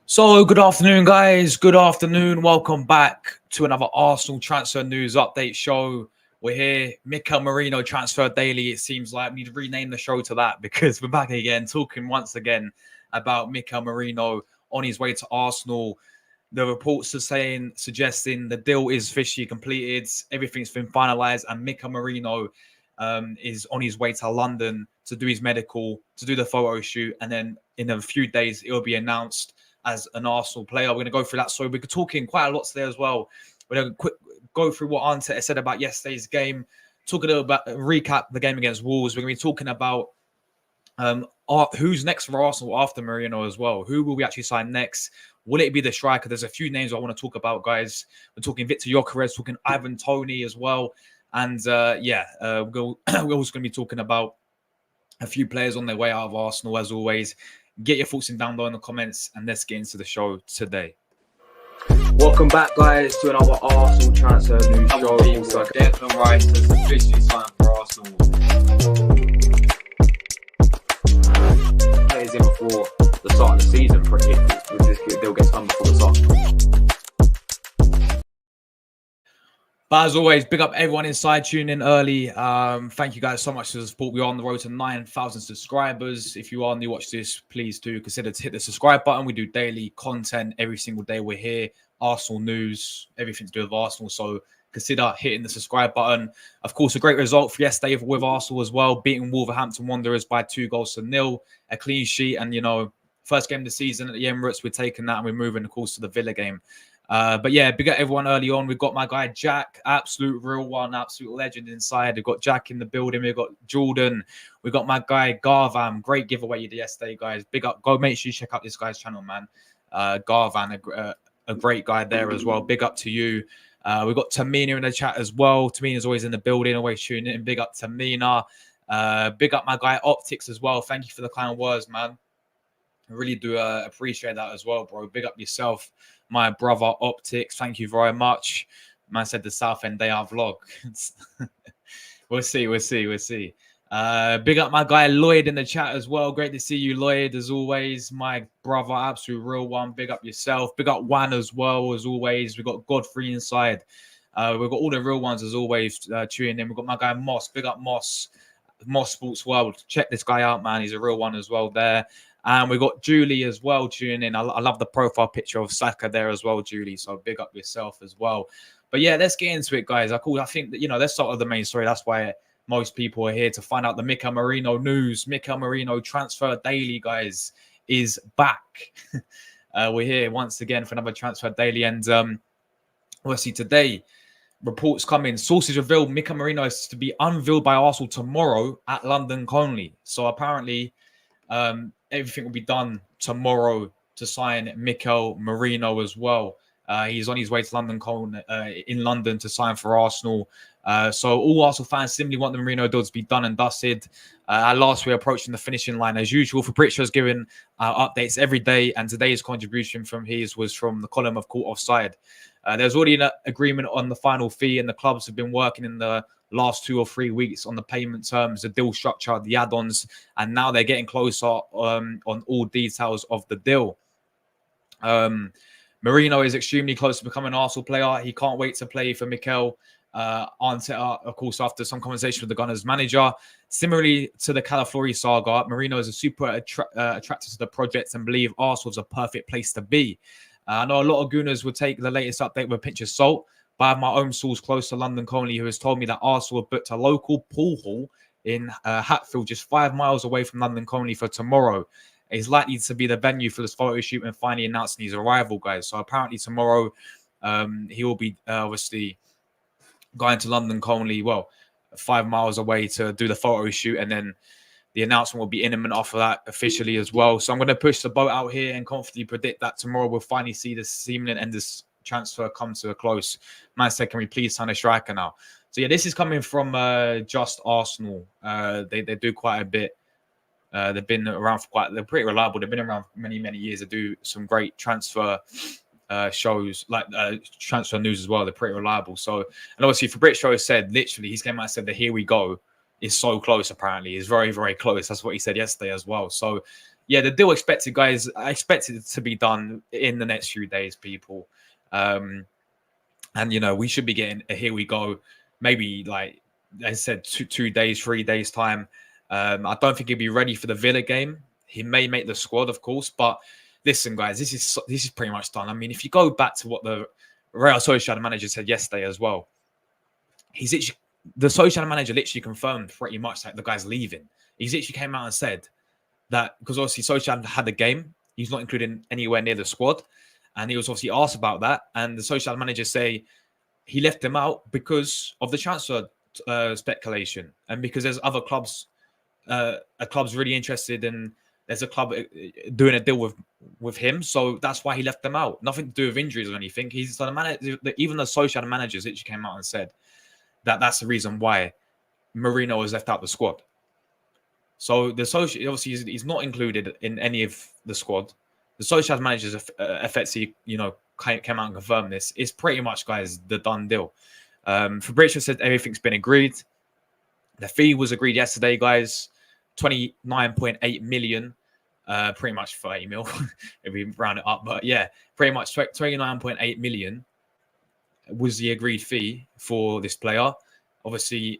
So, good afternoon, guys. Good afternoon. Welcome back to another Arsenal transfer news update show. We're here, Mikel Merino transfer daily. It seems like we need to rename the show to that because we're back again, talking once again about Mikel Merino on his way to Arsenal. The reports are suggesting the deal is officially completed. Everything's been finalized, and Mikel Merino is on his way to London to do his medical, to do the photo shoot, and then in a few days it will be announced as an Arsenal player. We're going to go through that. So we're talking quite a lot today as well. We're going to go through what Arteta said about yesterday's game, talk a little about recap the game against Wolves. We're going to be talking about who's next for Arsenal after Merino as well. Who will we actually sign next? Will it be the striker? There's a few names I want to talk about, guys. We're talking Viktor Gyokeres, talking Ivan Toney as well. And we're also going to be talking about a few players on their way out of Arsenal, as always. Get your thoughts down below in the comments, and let's get into the show today. Welcome back, guys, to another Arsenal transfer news show. Declan Rice has officially signed for Arsenal. Plays in before the start of the season, if this deal gets done before the start. But as always, big up everyone inside tuning in early. Thank you guys so much for the support. We are on the road to 9,000 subscribers. If you are new watch this, please do consider to hit the subscribe button. We do daily content every single day. We're here, Arsenal news, everything to do with Arsenal. So consider hitting the subscribe button. Of course, a great result for yesterday with Arsenal as well, beating Wolverhampton Wanderers by 2-0, a clean sheet. And, first game of the season at the Emirates, we're taking that and we're moving, of course, to the Villa game. But yeah, big up everyone early on. We've got my guy Jack, absolute real one, absolute legend inside. We've got Jack in the building. We've got Jordan. We've got my guy Garvan. Great giveaway you did yesterday, guys. Big up. Go make sure you check out this guy's channel, man. Garvan, a great guy there as well. Big up to you. We've got Tamina in the chat as well. Tamina's always in the building, always tuning in. Big up Tamina. Big up my guy Optics as well. Thank you for the kind words, man. I really do appreciate that as well, bro. Big up yourself, my brother Optics. Thank you very much. Man said the South End Day Out vlog. We'll see. Big up my guy Lloyd in the chat as well. Great to see you, Lloyd, as always. My brother, absolute real one. Big up yourself. Big up Juan as well, as always. We've got Godfrey inside. We've got all the real ones as always tuning in. We've got my guy Moss. Big up Moss. Moss Sports World. Check this guy out, man. He's a real one as well there. And we've got Julie as well tuning in. I love the profile picture of Saka there as well, Julie. So big up yourself as well. But yeah, let's get into it, guys. I think that, let's start with the main story. That's why most people are here to find out the Mikel Merino news. Mikel Merino transfer daily, guys, is back. We're here once again for another transfer daily. And obviously today, reports come in. Sources reveal Mikel Merino is to be unveiled by Arsenal tomorrow at London Conley. So apparently, everything will be done tomorrow to sign Mikel Merino as well. He's on his way to London in London to sign for Arsenal. So all Arsenal fans simply want the Merino deal to be done and dusted. At last, we're approaching the finishing line as usual. Fabrizio's giving updates every day, and today's contribution from his was from the column of Caught Offside. There's already an agreement on the final fee, and the clubs have been working in the last 2 or 3 weeks on the payment terms, the deal structure, the add-ons, and now they're getting closer on all details of the deal. Merino is extremely close to becoming an Arsenal player. He can't wait to play for Mikel. Arteta, of course, after some conversation with the Gunners manager. Similarly to the Calafiori saga, Merino is a super attracted to the project and believe Arsenal is a perfect place to be. I know a lot of Gunners would take the latest update with a pinch of salt, but I have my own source close to London Conley who has told me that Arsenal have booked a local pool hall in Hatfield, just 5 miles away from London Conley for tomorrow. It's likely to be the venue for this photo shoot and finally announcing his arrival, guys. So apparently tomorrow he will be obviously going to London Conley, 5 miles away to do the photo shoot, and then the announcement will be imminent after that officially as well. So I'm going to push the boat out here and confidently predict that tomorrow we'll finally see this seeming and this transfer come to a close. Man said, can we please sign a striker now? So yeah, this is coming from Just Arsenal. They do quite a bit. They've been around for they're pretty reliable. They've been around for many, many years. They do some great transfer shows, like transfer news as well. They're pretty reliable. So, and obviously Fabrizio said, literally, he came out and said that here we go is so close, apparently. It's very, very close. That's what he said yesterday as well. So yeah, the deal expected, guys. I expect it to be done in the next few days, people. And we should be getting a here we go. Maybe like I said, 2 days, 3 days time. I don't think he'll be ready for the Villa game. He may make the squad, of course, but listen, guys, this is pretty much done. I mean, if you go back to what the Real Sociedad manager said yesterday as well, the Sociedad manager literally confirmed pretty much that the guy's leaving. He's literally came out and said that because obviously Sociedad had a game, he's not included anywhere near the squad, and he was obviously asked about that, and the Sociedad manager say he left them out because of the transfer speculation and because there's other clubs, a club's really interested in. There's a club doing a deal with him, so that's why he left them out. Nothing to do with injuries or anything. He's the manager. Even the Sociedad managers literally came out and said that that's the reason why Merino was left out the squad. So the Sociedad obviously he's not included in any of the squad. The Sociedad managers effectively, came out and confirmed this. It's pretty much, guys, the done deal. Fabrizio said everything's been agreed. The fee was agreed yesterday, guys. 29.8 million, pretty much 30 mil if we round it up. But yeah, pretty much 29.8 million was the agreed fee for this player. Obviously,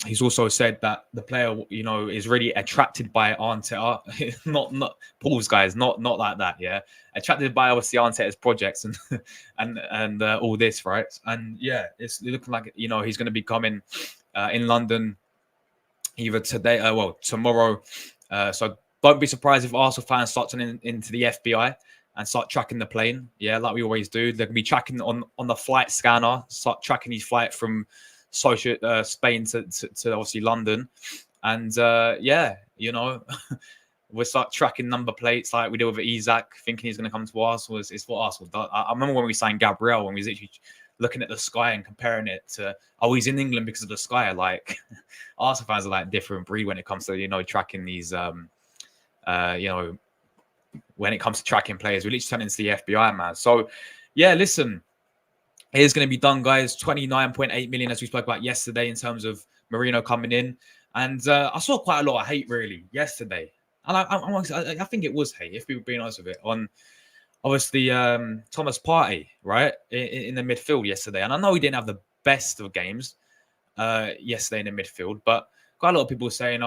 he's also said that the player, is really attracted by Arteta. not Paul's guys, not like that. Yeah, attracted by obviously Arteta's projects and all this, right? And yeah, it's looking like he's going to be coming in London either today, tomorrow. So don't be surprised if Arsenal fans start turning into the FBI and start tracking the plane. Yeah, like we always do. They're going to be tracking on the flight scanner, start tracking his flight from Spain to obviously London. And we'll start tracking number plates like we did with Isak, thinking he's going to come to Arsenal. It's what Arsenal does. I remember when we signed Gabriel, when we was literally looking at the sky and comparing it to, he's in England because of the sky. Like, Arsenal fans are like a different breed when it comes to, tracking these, when it comes to tracking players. We literally turn into the FBI, man. So, yeah, listen, it's going to be done, guys. 29.8 million, as we spoke about yesterday, in terms of Merino coming in. And I saw quite a lot of hate, really, yesterday. And I think it was hate, if we were being honest with it, on obviously Thomas Partey, right, in the midfield yesterday. And I know he didn't have the best of games yesterday in the midfield, but quite a lot of people saying,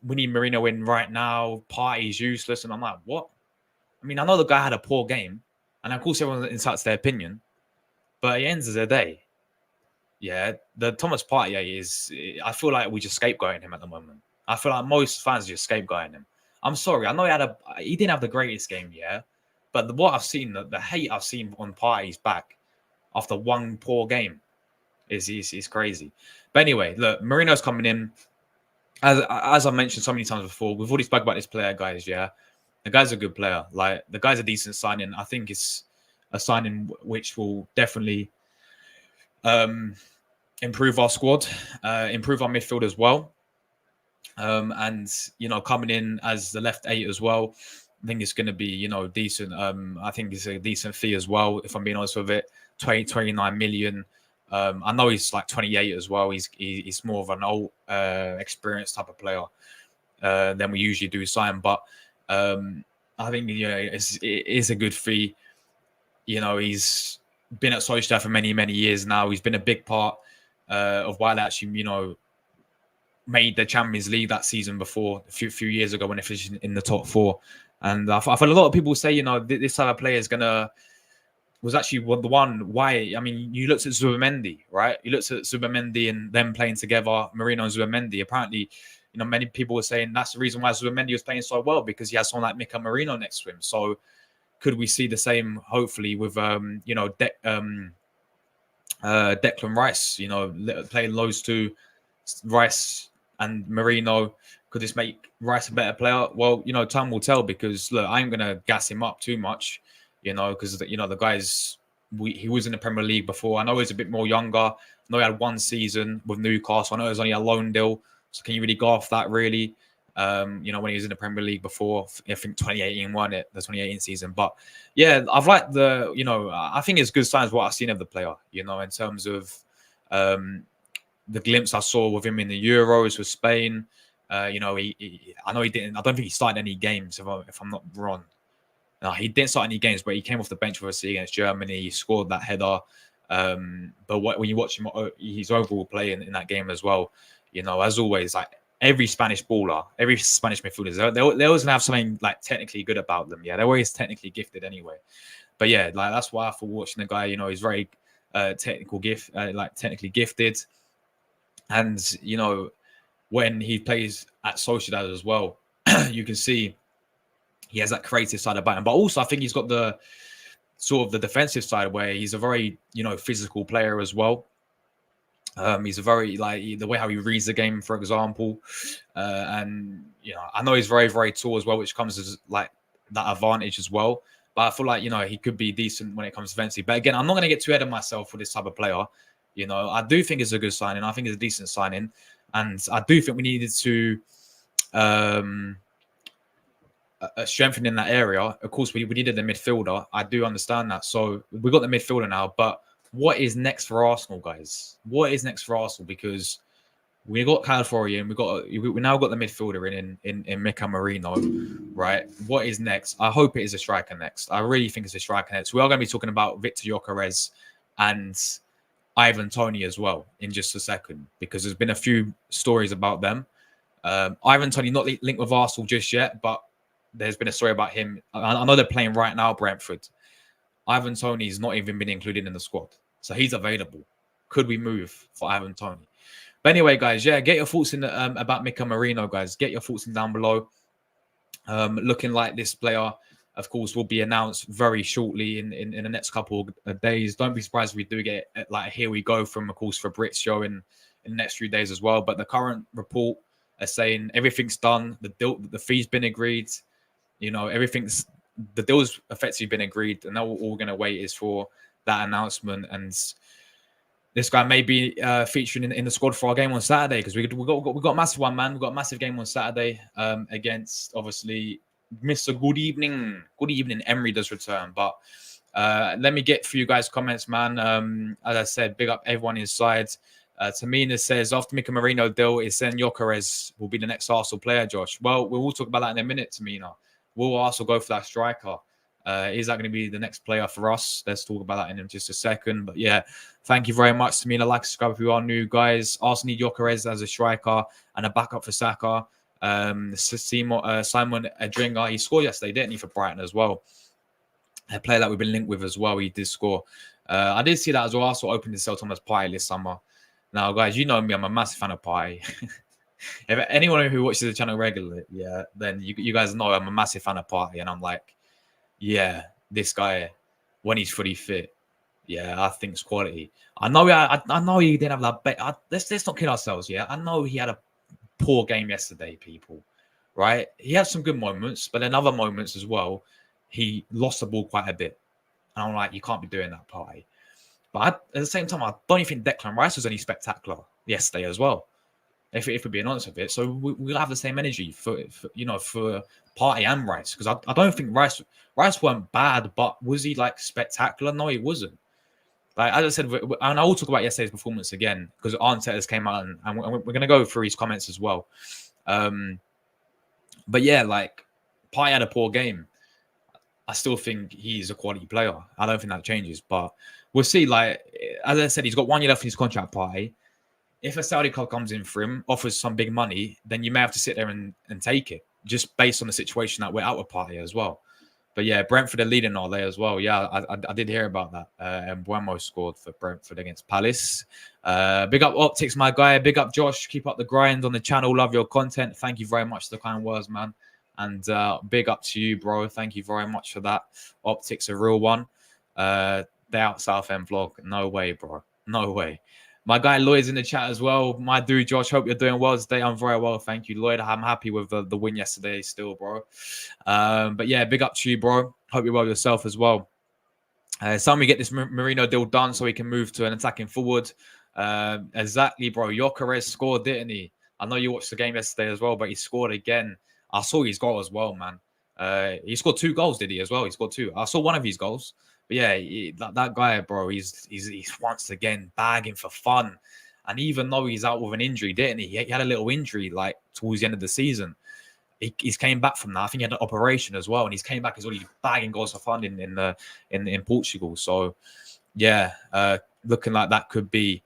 we need Merino in right now. Partey's useless. And I'm like, what? I mean, I know the guy had a poor game. And of course, everyone's entitled to their opinion. But at the end of the day, yeah, the Thomas Partey is, I feel like we just scapegoating him at the moment. I feel like most fans are just scapegoating him. I'm sorry. I know he didn't have the greatest game, yeah. But what I've seen, the hate I've seen on Partey's back after one poor game is crazy. But anyway, look, Merino's coming in. As I mentioned so many times before, we've already spoke about this player, guys, yeah. The guy's a good player. Like, the guy's a decent signing. I think it's a signing which will definitely improve our squad, improve our midfield as well. And, coming in as the left 8 as well, I think it's going to be, decent. I think it's a decent fee as well, if I'm being honest with it. 29 million. I know he's like 28 as well. He's more of an old, experienced type of player than we usually do sign. But I think, it is a good fee. He's been at Solskjaer for many, many years now. He's been a big part of why they actually, made the Champions League that season before, a few years ago when they finished in the top 4. And I've heard a lot of people say, this type of player was actually the one why. I mean, you looked at Zubamendi, right? You looked at Zubamendi and them playing together, Merino and Zubamendi. Apparently, many people were saying that's the reason why Zubamendi was playing so well, because he has someone like Mikel Merino next to him. So could we see the same, hopefully, with, Declan Rice, playing those two, Rice and Merino? Could this make Rice a better player? Well, time will tell, because look, I ain't gonna gas him up too much, because the guy's he was in the Premier League before. I know he's a bit more younger. I know he had one season with Newcastle. I know it was only a loan deal, so can you really go off that really? When he was in the Premier League before, I think 2018 won it, the 2018 season. But yeah, I've liked I think it's good signs what I've seen of the player, in terms of the glimpse I saw with him in the Euros with Spain. You know, I know he didn't. I don't think he started any games if I'm not wrong. No, he didn't start any games, but he came off the bench for us against Germany. He scored that header. But when you watch him, his overall play in that game as well, you know, as always, like every Spanish baller, every Spanish midfielder, they always gonna have something like technically good about them. Yeah, they're always technically gifted anyway. But yeah, like that's why I thought watching the guy, you know, he's very technically gifted, and you know, when he plays at Sociedad as well, you can see he has that creative side about him. But also, I think he's got the sort of the defensive side where he's a very, you know, physical player as well. He's a very like the way how he reads the game, for example, and you know, I know he's very, very tall as well, which comes as like that advantage as well. But I feel like, you know, he could be decent when it comes to defensive. But again, I'm not going to get too ahead of myself for this type of player. You know, I do think it's a good signing. I think it's a decent signing, and I do think we needed to strengthen in that area. Of course, we needed the midfielder. I do understand that. So we got the midfielder now. But what is next for Arsenal, guys? What is next for Arsenal? Because we got Californian, we now got the midfielder in Mikel Merino, right? What is next? I hope it is a striker next. I really think it's a striker next. We are going to be talking about Viktor Gyokeres and Ivan Toney as well in just a second, because there's been a few stories about them. Ivan Toney not linked with Arsenal just yet, but there's been a story about him. I know they're playing right now, Brentford. Ivan Toney's not even been included in the squad, so he's available. Could we move for Ivan Toney? But anyway, guys, yeah, get your thoughts in about Mikel Merino, guys. Get your thoughts in down below. Looking like this player, of course, will be announced very shortly in the next couple of days. Don't be surprised if we do get like here we go from, of course, Fabrizio in the next few days as well. But the current report is saying everything's done. The fee's been agreed. You know, the deal's effectively been agreed, and now all we're going to wait is for that announcement. And this guy may be featuring in the squad for our game on Saturday, because we got a massive one, man. We've got a massive game on Saturday against, obviously, Mr. Good Evening Emery does return. But let me get for you guys' comments, man. As I said, big up everyone inside. Tamina says, after Mikel Merino deal, is saying Gyokeres will be the next Arsenal player, Josh. Well, we'll talk about that in a minute, Tamina. Will Arsenal go for that striker? Is that going to be the next player for us? Let's talk about that in just a second. But yeah, thank you very much, Tamina. Like, subscribe if you are new, guys. Arsenal need Gyokeres as a striker and a backup for Saka. Simon Adringa, he scored yesterday, didn't he, for Brighton as well? A player that we've been linked with as well. He did score. I did see that as well. Arsenal opened to sell Thomas Partey this summer. Now, guys, you know me. I'm a massive fan of Partey. If anyone who watches the channel regularly, yeah, then you guys know I'm a massive fan of Partey, and I'm like, yeah, this guy, when he's fully fit, yeah, I think it's quality. I know he didn't have that. Let's not kid ourselves. Yeah, I know he had a poor game yesterday, people. Right? He had some good moments, but in other moments as well, he lost the ball quite a bit. And I'm like, you can't be doing that, Partey. But at the same time, I don't even think Declan Rice was any spectacular yesterday as well. If we're being honest with it, so we'll have the same energy for Partey and Rice, because I don't think Rice weren't bad, but was he like spectacular? No, he wasn't. Like as I said, and I will talk about yesterday's performance again, because Arteta came out and we're going to go through his comments as well. But yeah, like Partey had a poor game. I still think he's a quality player. I don't think that changes, but we'll see. Like as I said, he's got 1 year left in his contract, Partey. If a Saudi club comes in for him, offers some big money, then you may have to sit there and take it, just based on the situation that we're out with Partey as well. But yeah, Brentford are leading all day as well. Yeah, I did hear about that. And Buemo scored for Brentford against Palace. Big up Optics, my guy. Big up Josh. Keep up the grind on the channel. Love your content. Thank you very much for the kind words, man. And big up to you, bro. Thank you very much for that. Optics, a real one. Day out Southend vlog. No way, bro. No way. My guy Lloyd's in the chat as well. My dude, Josh, hope you're doing well today. I'm very well. Thank you, Lloyd. I'm happy with the win yesterday still, bro. But yeah, big up to you, bro. Hope you're well yourself as well. Some we get this Merino deal done so we can move to an attacking forward. Exactly, bro. Gyokeres scored, didn't he? I know you watched the game yesterday as well, but he scored again. I saw his goal as well, man. He scored 2 goals, did he, as well? He scored 2. I saw one of his goals. But yeah, that guy, bro, he's once again bagging for fun. And even though he's out with an injury, didn't he? He had a little injury like towards the end of the season. He's came back from that. I think he had an operation as well, and he's came back. He's already bagging goals for fun in Portugal. So yeah, looking like that could be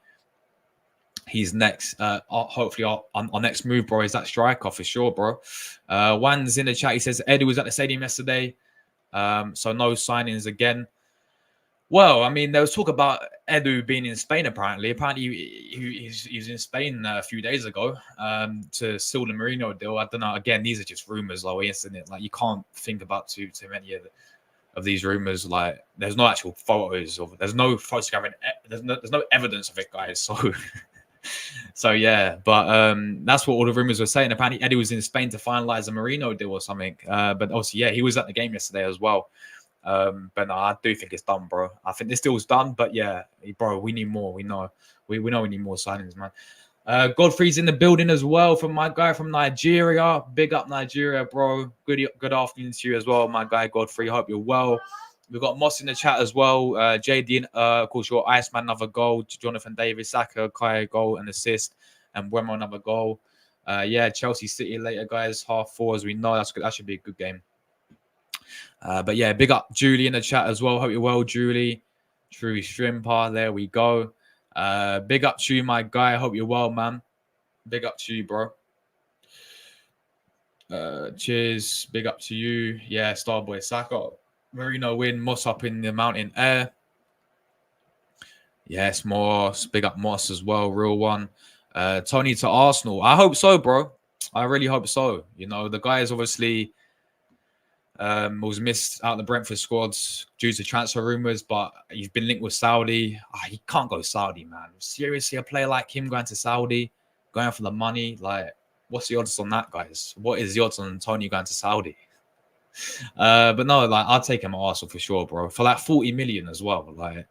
his next. Hopefully, our next move, bro, is that striker for sure, bro. Wan's in the chat. He says Eddie was at the stadium yesterday, so no signings again. Well, I mean, there was talk about Edu being in Spain, apparently. Apparently, he was in Spain a few days ago to seal the Merino deal. I don't know. Again, these are just rumors, though, isn't it? Like, you can't think about too many of these rumors. Like, there's no actual photos of it. There's no photograph. There's no evidence of it, guys. So yeah. But that's what all the rumors were saying. Apparently, Edu was in Spain to finalize a Merino deal or something. But obviously, yeah, he was at the game yesterday as well. But no, I do think it's done, bro. I think this deal's done, but yeah, bro, we need more. We know we need more signings, man. Godfrey's in the building as well from my guy from Nigeria. Big up Nigeria, bro. Good afternoon to you as well, my guy Godfrey. Hope you're well. We've got Moss in the chat as well. JD, of course, your Iceman, another goal. Jonathan Davis, Saka, Kai, goal and assist, and Wemo, another goal. Yeah, Chelsea City later, guys. 4:30, as we know. That should be a good game. But yeah, big up Julie in the chat as well. Hope you're well, Julie. True Shrimper. There we go. Big up to you, my guy. Hope you're well, man. Big up to you, bro. Cheers. Big up to you. Yeah, Starboy Saka. Merino win. Moss up in the mountain air. Yes, Moss. Big up Moss as well. Real one. Toney to Arsenal. I hope so, bro. I really hope so. You know, the guy is obviously... was missed out of the Brentford squads due to transfer rumours, but he's been linked with Saudi. He can't go Saudi, man. Seriously, a player like him going to Saudi, going for the money, like, what's the odds on that, guys? What is the odds on Toney going to Saudi? But no, like, I'll take him at Arsenal for sure, bro. For like 40 million as well. Like,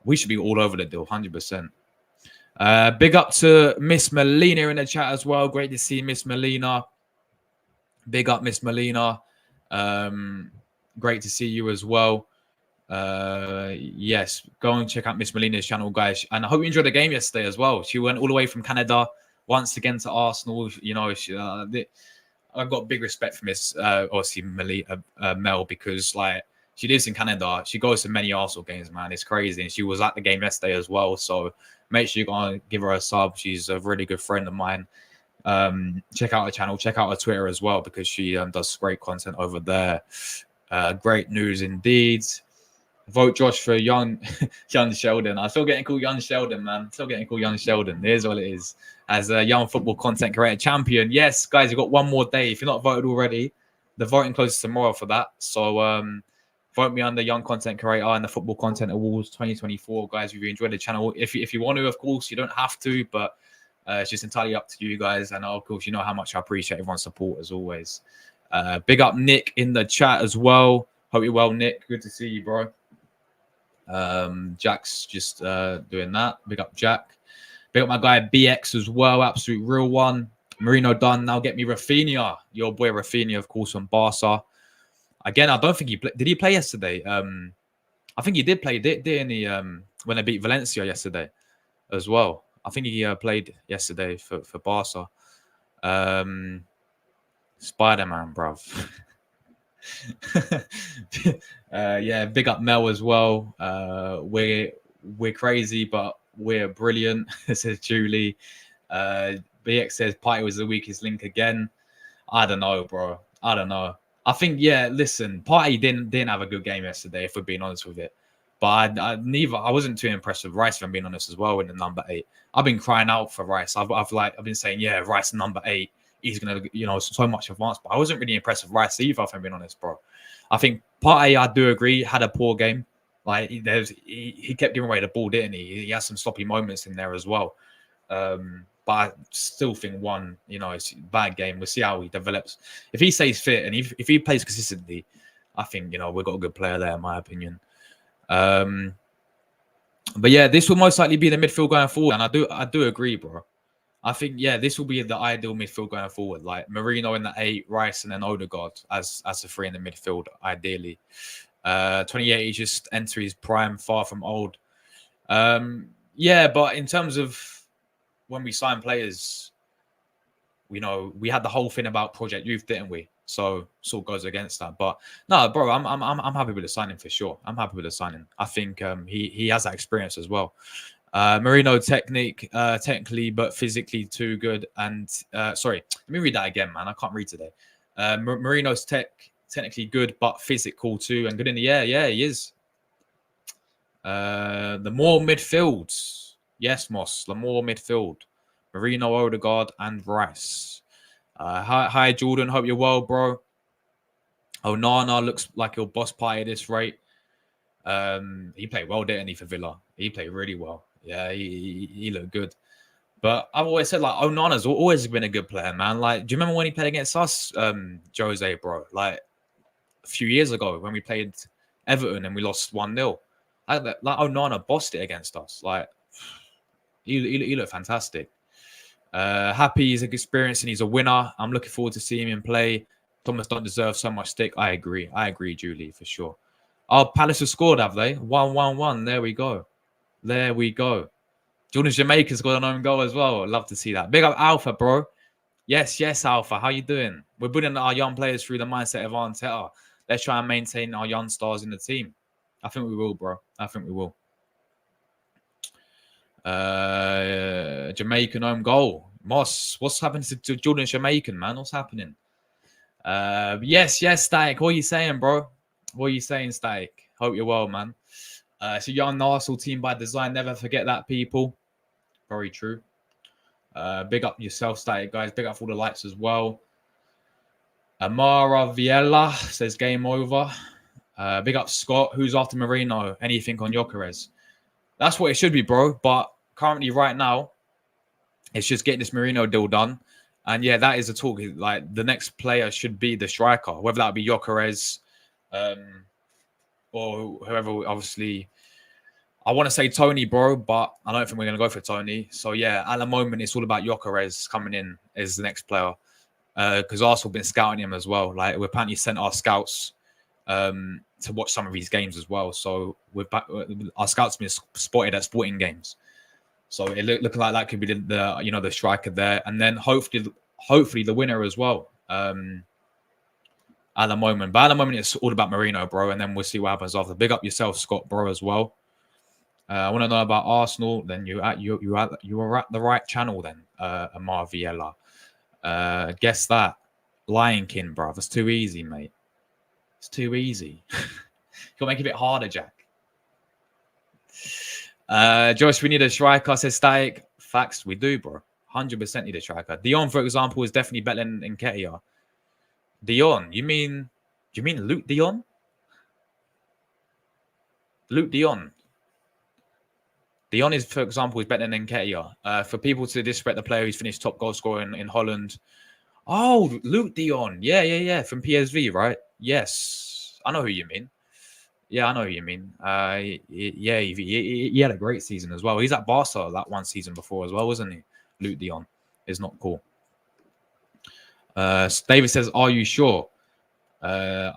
we should be all over the deal, 100%. Big up to Miss Melina in the chat as well. Great to see Miss Melina. Big up, Miss Melina. Great to see you as well. Yes, go and check out Miss Melina's channel, guys. And I hope you enjoyed the game yesterday as well. She went all the way from Canada once again to Arsenal. You know, I've got big respect for Miss, obviously, Mel, because like she lives in Canada. She goes to many Arsenal games, man. It's crazy. And she was at the game yesterday as well. So make sure you go and give her a sub. She's a really good friend of mine. Check out her channel, check out her Twitter as well, because she does great content over there. Great news indeed. Vote Josh for young Sheldon. I'm still getting called young Sheldon, man. Still getting called young Sheldon. Here's what it is. As a young football content creator champion. Yes, guys, you've got one more day. If you're not voted already, the voting closes tomorrow for that. So vote me under young content creator and the Football Content Awards 2024, guys. If you enjoyed the channel, if you want to, of course, you don't have to, but it's just entirely up to you guys. And of course, you know how much I appreciate everyone's support as always. Big up Nick in the chat as well. Hope you're well, Nick. Good to see you, bro. Jack's just doing that. Big up Jack. Big up my guy BX as well. Absolute real one. Merino done. Now get me Rafinha. Your boy Rafinha, of course, on Barca. Again, I don't think he played. Did he play yesterday? I think he did play, didn't he? When they beat Valencia yesterday as well. I think he played yesterday for Barca. Spider-Man, bruv. Yeah, big up Mel as well. We're crazy, but we're brilliant, says Julie. BX says Partey was the weakest link again. I don't know, bro. I don't know. I think, yeah, listen, Partey didn't have a good game yesterday, if we're being honest with it. But I wasn't too impressed with Rice, if I'm being honest, as well, in the number 8. I've been crying out for Rice. I've been saying, yeah, Rice number 8. He's gonna, so much advanced. But I wasn't really impressed with Rice either, if I'm being honest, bro. I think Partey, I do agree, had a poor game. Like he kept giving away the ball, didn't he? He had some sloppy moments in there as well. But I still think it's a bad game. We'll see how he develops. If he stays fit and if he plays consistently, I think we've got a good player there, in my opinion. But yeah, this will most likely be the midfield going forward, and I do agree, bro. I think this will be the ideal midfield going forward, like Merino in the 8, Rice, and then Odegaard as the 3 in the midfield, ideally. 28, he just entered his prime, far from old. Yeah, but in terms of when we sign players, we had the whole thing about Project Youth, didn't we? So sort of goes against that. But no, bro, I'm happy with the signing for sure. I'm happy with the signing. I think he has that experience as well. Merino technically, but physically too good. And sorry, let me read that again, man. I can't read today. Merino's technically good, but physical too, and good in the air. Yeah, he is. The more midfield. Yes, Moss. The more midfield. Merino, Odegaard, and Rice. Hi, Jordan. Hope you're well, bro. Onana looks like he'll boss party at this rate. He played well, didn't he, for Villa? He played really well. Yeah, he looked good. But I've always said, like, Onana's always been a good player, man. Like, do you remember when he played against us, Jose, bro? Like, a few years ago when we played Everton and we lost 1-0. Like Onana bossed it against us. Like, he looked fantastic. Happy he's experienced and he's a winner. I'm looking forward to seeing him play. Thomas don't deserve so much stick. I agree, Julie, for sure. Oh, Palace have scored, have they? 1-1-1. There we go. Jordan Jamaica's got an own goal as well. I'd love to see that. Big up Alpha, bro. Yes, Alpha. How you doing? We're putting our young players through the mindset of Arteta. Let's try and maintain our young stars in the team. I think we will, bro. I think we will. Jamaican own goal. Moss, what's happening to Jordan Jamaican, man? What's happening? Yes, Static. What are you saying, bro? What are you saying, Static? Hope you're well, man. It's a young Arsenal team by design. Never forget that, people. Very true. Big up yourself, Static, guys. Big up for all the likes as well. Amara Viella says game over. Big up Scott. Who's after Merino? Anything on Gyokeres? That's what it should be, bro. But currently, right now, it's just getting this Merino deal done. And yeah, that is a talk. Like, the next player should be the striker, whether that be Gyokeres or whoever. Obviously, I want to say Toney, bro, but I don't think we're going to go for Toney. So yeah, at the moment, it's all about Gyokeres coming in as the next player. Because Arsenal have been scouting him as well. Like, we apparently sent our scouts to watch some of these games as well. So our scouts have been spotted at sporting games. So it looking like that could be the striker there, and then hopefully the winner as well. At the moment, but at the moment it's all about Merino, bro, and then we'll see what happens after. Big up yourself, Scott, bro, as well. I want to know about Arsenal. Then you are at the right channel. Then Amar Viella. Guess that. Lion King, bro. That's too easy, mate. It's too easy. You gotta make it a bit harder, Jack. Josh, we need a striker, says Static. Facts, we do, bro. 100% need a striker. Dion, for example, is definitely better than Nketiah. Dion, you mean Luke Dion? Luke Dion. Dion is, for example, is better than Nketiah. For people to disrespect the player who's finished top goal scorer in Holland. Oh, Luke Dion. Yeah. From PSV, right? Yes. I know who you mean. Yeah, I know who you mean. He had a great season as well. He's at Barca that one season before as well, wasn't he? Luke Dion is not cool. David says, are you sure? Am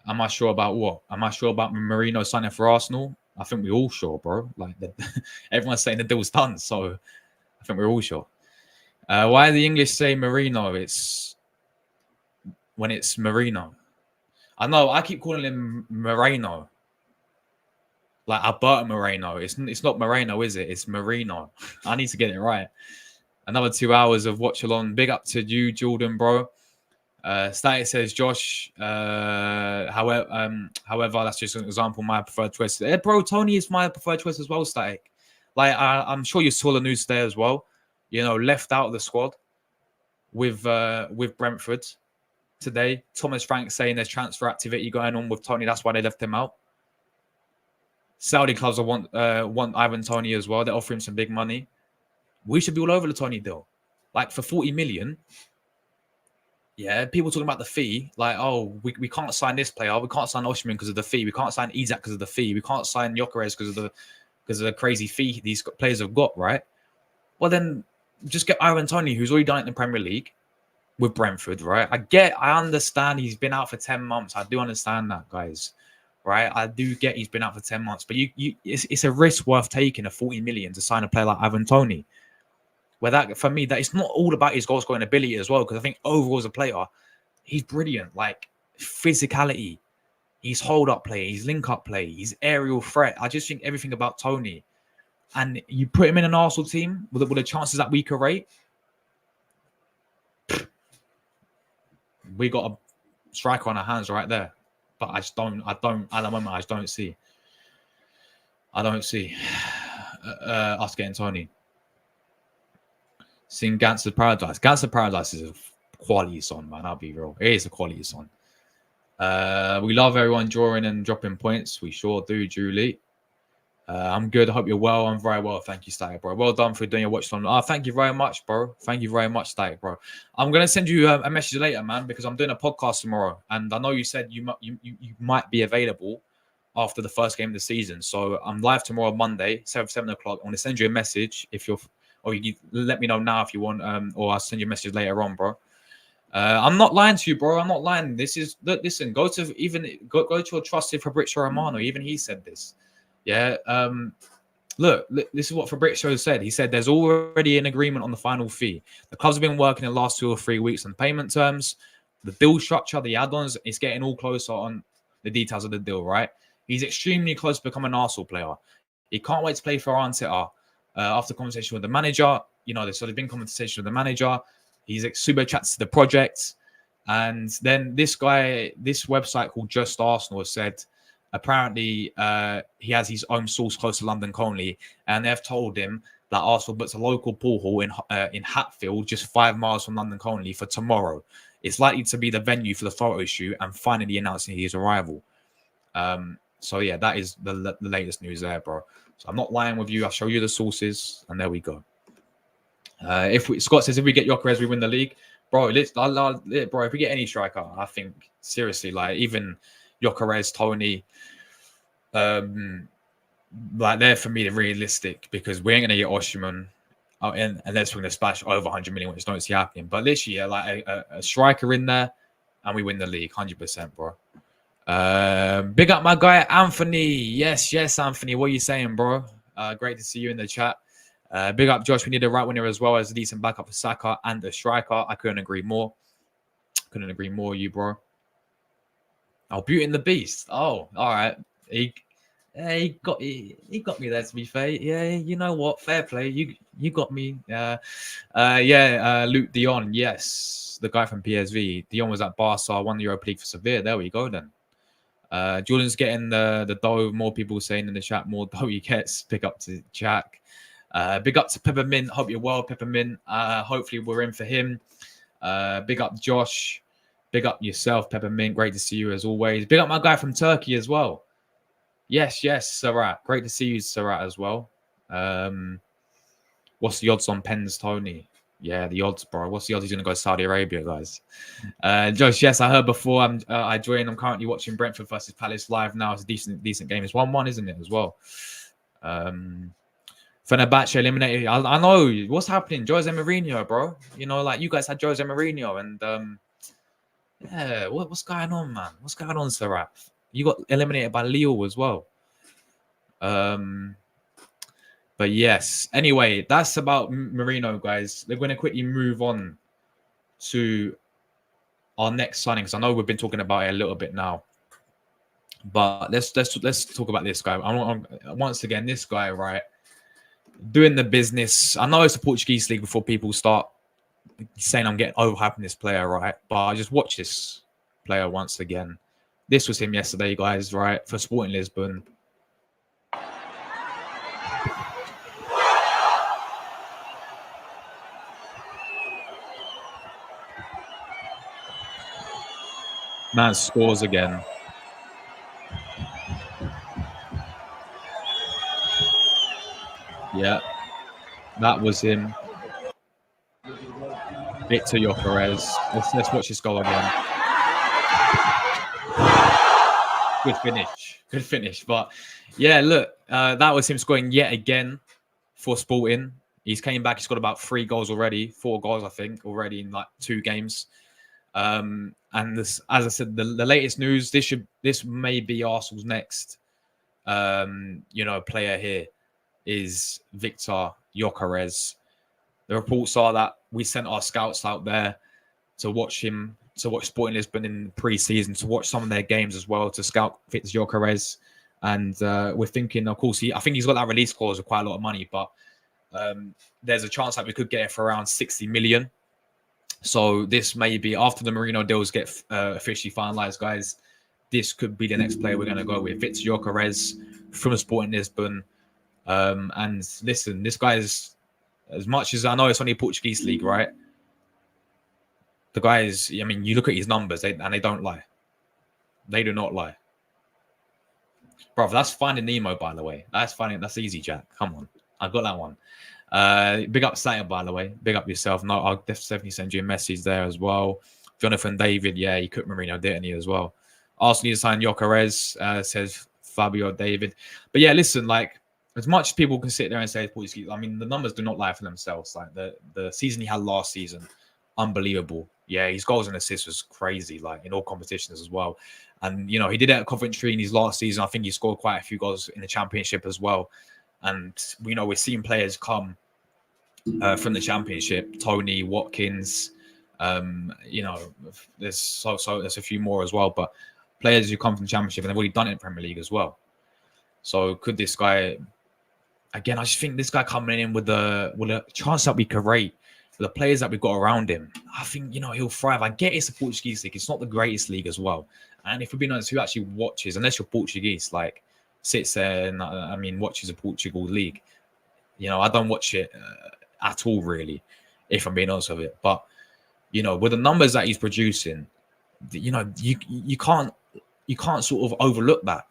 I sure about what? Am I sure about Merino signing for Arsenal? I think we're all sure, bro. Like, everyone's saying the deal's done, so I think we're all sure. Why do the English say Merino? It's when it's Merino. I know, I keep calling him Moreno. Like Alberto Moreno. It's not Moreno, is it? It's Merino. I need to get it right. Another 2 hours of watch along. Big up to you, Jordan, bro. Static says, Josh, however, that's just an example. My preferred choice. Bro, Toney is my preferred choice as well, Static. Like, I'm sure you saw the news there as well. Left out of the squad with Brentford today. Thomas Frank saying there's transfer activity going on with Toney. That's why they left him out. Saudi clubs want Ivan Toney as well. They're offering some big money. We should be all over the Toney deal. Like, for 40 million. Yeah, people talking about the fee. Like, oh, we can't sign this player. We can't sign Osimhen because of the fee. We can't sign Isak because of the fee. We can't sign Gyokeres because of the crazy fee these players have got, right? Well, then just get Ivan Toney, who's already done it in the Premier League with Brentford, right? I understand he's been out for 10 months. I do understand that, guys. Right? I do get he's been out for 10 months, but it's a risk worth taking, a 40 million to sign a player like Ivan Toney. Where that, for me, that it's not all about his goal scoring ability as well, because I think overall as a player, he's brilliant. Like physicality, his hold up play, his link up play, his aerial threat. I just think everything about Toney. And you put him in an Arsenal team with the chances that we could rate, we got a striker on our hands right there. But at the moment, I just don't see. I don't see us getting Toney. Seeing Gangster Paradise. Gangster Paradise is a quality song, man. I'll be real. It is a quality song. We love everyone drawing and dropping points. We sure do, Julie. I'm good. I hope you're well. I'm very well. Thank you, Static, bro. Well done for doing your watch on. Thank you very much, bro. Thank you very much, Static, bro. I'm gonna send you a message later, man, because I'm doing a podcast tomorrow, and I know you said you might be available after the first game of the season. So I'm live tomorrow, Monday, 7 o'clock. I'm gonna send you a message if you're, or you let me know now if you want, or I'll send you a message later on, bro. I'm not lying to you, bro. I'm not lying. This is listen. Go to your trusted Fabrizio Romano. Even he said this. Yeah. Look, this is what Fabrizio said. He said there's already an agreement on the final fee. The clubs have been working the last 2 or 3 weeks on payment terms, the deal structure, the add-ons. It's getting all closer on the details of the deal, right? He's extremely close to becoming an Arsenal player. He can't wait to play for Arteta. After conversation with the manager, there's been conversation with the manager. He's super attracted to the project. And then this website called Just Arsenal has said, apparently, he has his own source close to London Conley, and they've told him that Arsenal booked a local pool hall in Hatfield, just 5 miles from London Conley, for tomorrow. It's likely to be the venue for the photo shoot and finally announcing his arrival. So yeah, that is the latest news there, bro. So I'm not lying with you. I'll show you the sources, and there we go. Scott says if we get Gyokeres, we win the league, bro. Bro, if we get any striker, I think seriously, like even Gyokeres, Toney, like they're for me the realistic, because we ain't gonna get Osimhen, and unless we're gonna splash over 100 million, which I don't see happening. But literally, like a striker in there, and we win the league 100%, bro. Big up my guy Anthony. Yes, Anthony. What are you saying, bro? Great to see you in the chat. Big up Josh. We need a right winger as well as a decent backup for Saka and a striker. I couldn't agree more. You, bro. Oh, Beauty and the Beast. Oh, all right. He got me there, to be fair. Yeah, you know what? Fair play. You got me. Luke Dion. Yes, the guy from PSV. Dion was at Barca, won the Europa League for Sevilla. There we go then. Jordan's getting the dough. More people saying in the chat, more dough he gets. Big up to Jack. Big up to Peppermint. Hope you're well, Peppermint. Hopefully we're in for him. Big up Josh. Big up yourself, Peppermint. Great to see you as always. Big up my guy from Turkey as well. Yes, Sarat. Great to see you, Sarat, as well. What's the odds on Pens, Toney? Yeah, the odds, bro. What's the odds he's going to go to Saudi Arabia, guys? Josh, yes, I heard before. I joined. I'm currently watching Brentford versus Palace live now. It's a decent game. It's 1-1, isn't it, as well? Fenerbahce eliminated. I know. What's happening? Jose Mourinho, bro. Like you guys had Jose Mourinho, and yeah, what's going on, man? What's going on, Sarat? You got eliminated by Lille as well. But yes. Anyway, that's about Merino, guys. We're going to quickly move on to our next signing, because I know we've been talking about it a little bit now. But let's talk about this guy. Once again, this guy, right, doing the business. I know it's a Portuguese league before people start saying I'm getting overhyping this player, right? But I just watch this player once again. This was him yesterday, guys, right? For Sporting Lisbon. Man scores again. Yeah, that was him. Viktor Gyokeres. Let's watch this goal again. Good finish. But yeah, look, that was him scoring yet again for Sporting. He's came back. He's got about 4 goals, I think, already in like 2 games. And this, as I said, the latest news. This may be Arsenal's next, player here is Viktor Gyokeres. The reports are that we sent our scouts out there to watch him, to watch Sporting Lisbon in pre-season, to watch some of their games as well, to scout Viktor Gyokeres. And we're thinking, of course, I think he's got that release clause of quite a lot of money, but there's a chance that we could get it for around 60 million. So this may be, after the Merino deals get officially finalized, guys, this could be the next player we're going to go with. Viktor Gyokeres from Sporting Lisbon. And listen, this guy is, as much as I know it's only a Portuguese league, right? The guy is, I mean, you look at his numbers and they don't lie. They do not lie. Bro, that's Finding Nemo, by the way. That's easy, Jack. Come on. I got that one. Big up Sayer, by the way. Big up yourself. No, I'll definitely send you a message there as well. Jonathan David, yeah, he cooked Merino, didn't he, as well? Arsenal need to sign Gyokeres, says Fabio David. But yeah, listen, like, as much as people can sit there and say, I mean, the numbers do not lie for themselves. Like, the season he had last season, unbelievable. Yeah, his goals and assists was crazy, like, in all competitions as well. And, you know, he did it at Coventry in his last season. I think he scored quite a few goals in the Championship as well. And, you know, we're seeing players come from the Championship. Toney, Watkins, you know, there's there's a few more as well. But players who come from the Championship, and they've already done it in Premier League as well. So could this guy, again, I just think this guy coming in with a chance that we could rate, for the players that we've got around him, I think, you know, he'll thrive. I get it's the Portuguese league. It's not the greatest league as well. And if we're being honest, who actually watches, unless you're Portuguese, like, sits there and, I mean, watches a Portugal league. You know, I don't watch it at all, really, if I'm being honest with it. But, you know, with the numbers that he's producing, you know, you can't sort of overlook that.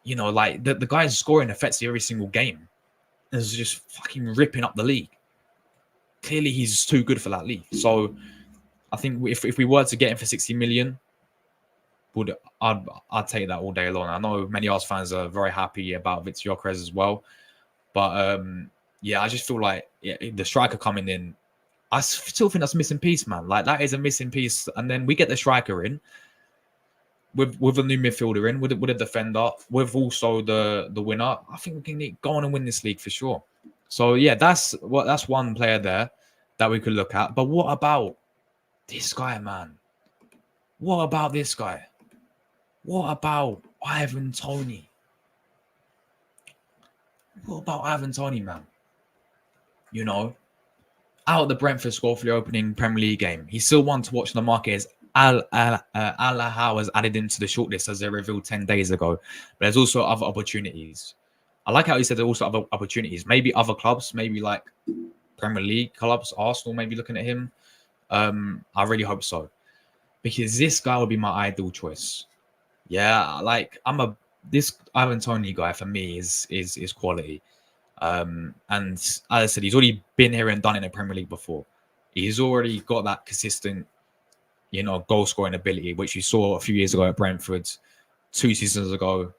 You know, like, the guy's scoring effectively every single game. Is just fucking ripping up the league. Clearly, he's too good for that league. So, I think if we were to get him for 60 million, I'd take that all day long. I know many Arsenal fans are very happy about Viktor Gyokeres as well, but yeah, I just feel like the striker coming in, I still think that's a missing piece, man. Like, that is a missing piece, and then we get the striker in with a new midfielder in, with a defender, with also the winner. I think we can go on and win this league for sure. So yeah, that's one player there that we could look at. But what about this guy, man? What about this guy? What about Ivan Toney? What about Ivan Toney, man? You know, out of the Brentford squad for the opening Premier League game, he's still one to watch on the market. As Al-Ahly has added him to the shortlist, as they revealed 10 days ago. But there's also other opportunities. I like how he said there are also other opportunities. Maybe other clubs, maybe like Premier League clubs, Arsenal, maybe looking at him. I really hope so, because this guy would be my ideal choice. Yeah, like, this Ivan Toney guy for me is quality. And as I said, he's already been here and done it in the Premier League before. He's already got that consistent, you know, goal scoring ability, which you saw a few years ago at Brentford. 2 seasons ago,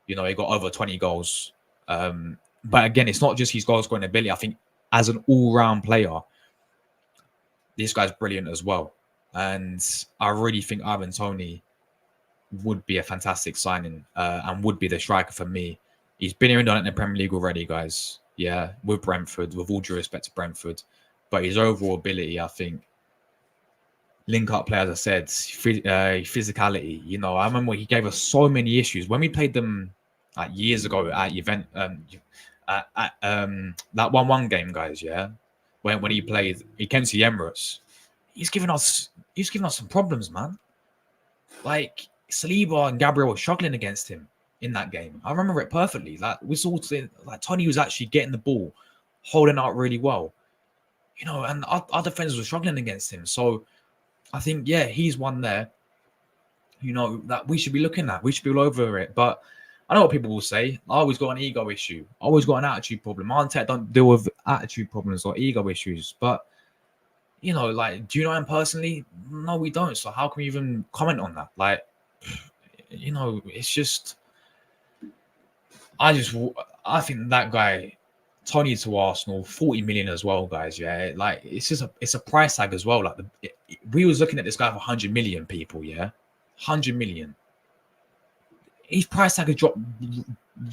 you know, he got over 20 goals. But again, it's not just his goal scoring ability. I think as an all-round player, this guy's brilliant as well. And I really think Ivan Toney would be a fantastic signing, and would be the striker for me. He's been here and done it in the Premier League already, guys. Yeah, with Brentford, with all due respect to Brentford. But his overall ability, I think, link-up play, as I said, physicality. You know, I remember he gave us so many issues. When we played them like years ago at event, that 1-1 game, guys, yeah? When he came to the Emirates, he's given us some problems, man. Like, Saliba and Gabriel were struggling against him in that game. I remember it perfectly. Like, we saw like Toney was actually getting the ball, holding out really well. You know, and our defenders were struggling against him. So I think, yeah, he's one there, you know, that we should be looking at. We should be all over it. But I know what people will say. I always got an ego issue. I always got an attitude problem. Arteta don't deal with attitude problems or ego issues. But, you know, like, do you know him personally? No, we don't. So how can we even comment on that? Like, you know, it's just, I think that guy, Toney to Arsenal, 40 million as well, guys. Yeah, like, it's a price tag as well. Like, we was looking at this guy for 100 million, people. Yeah, 100 million. His price tag has dropped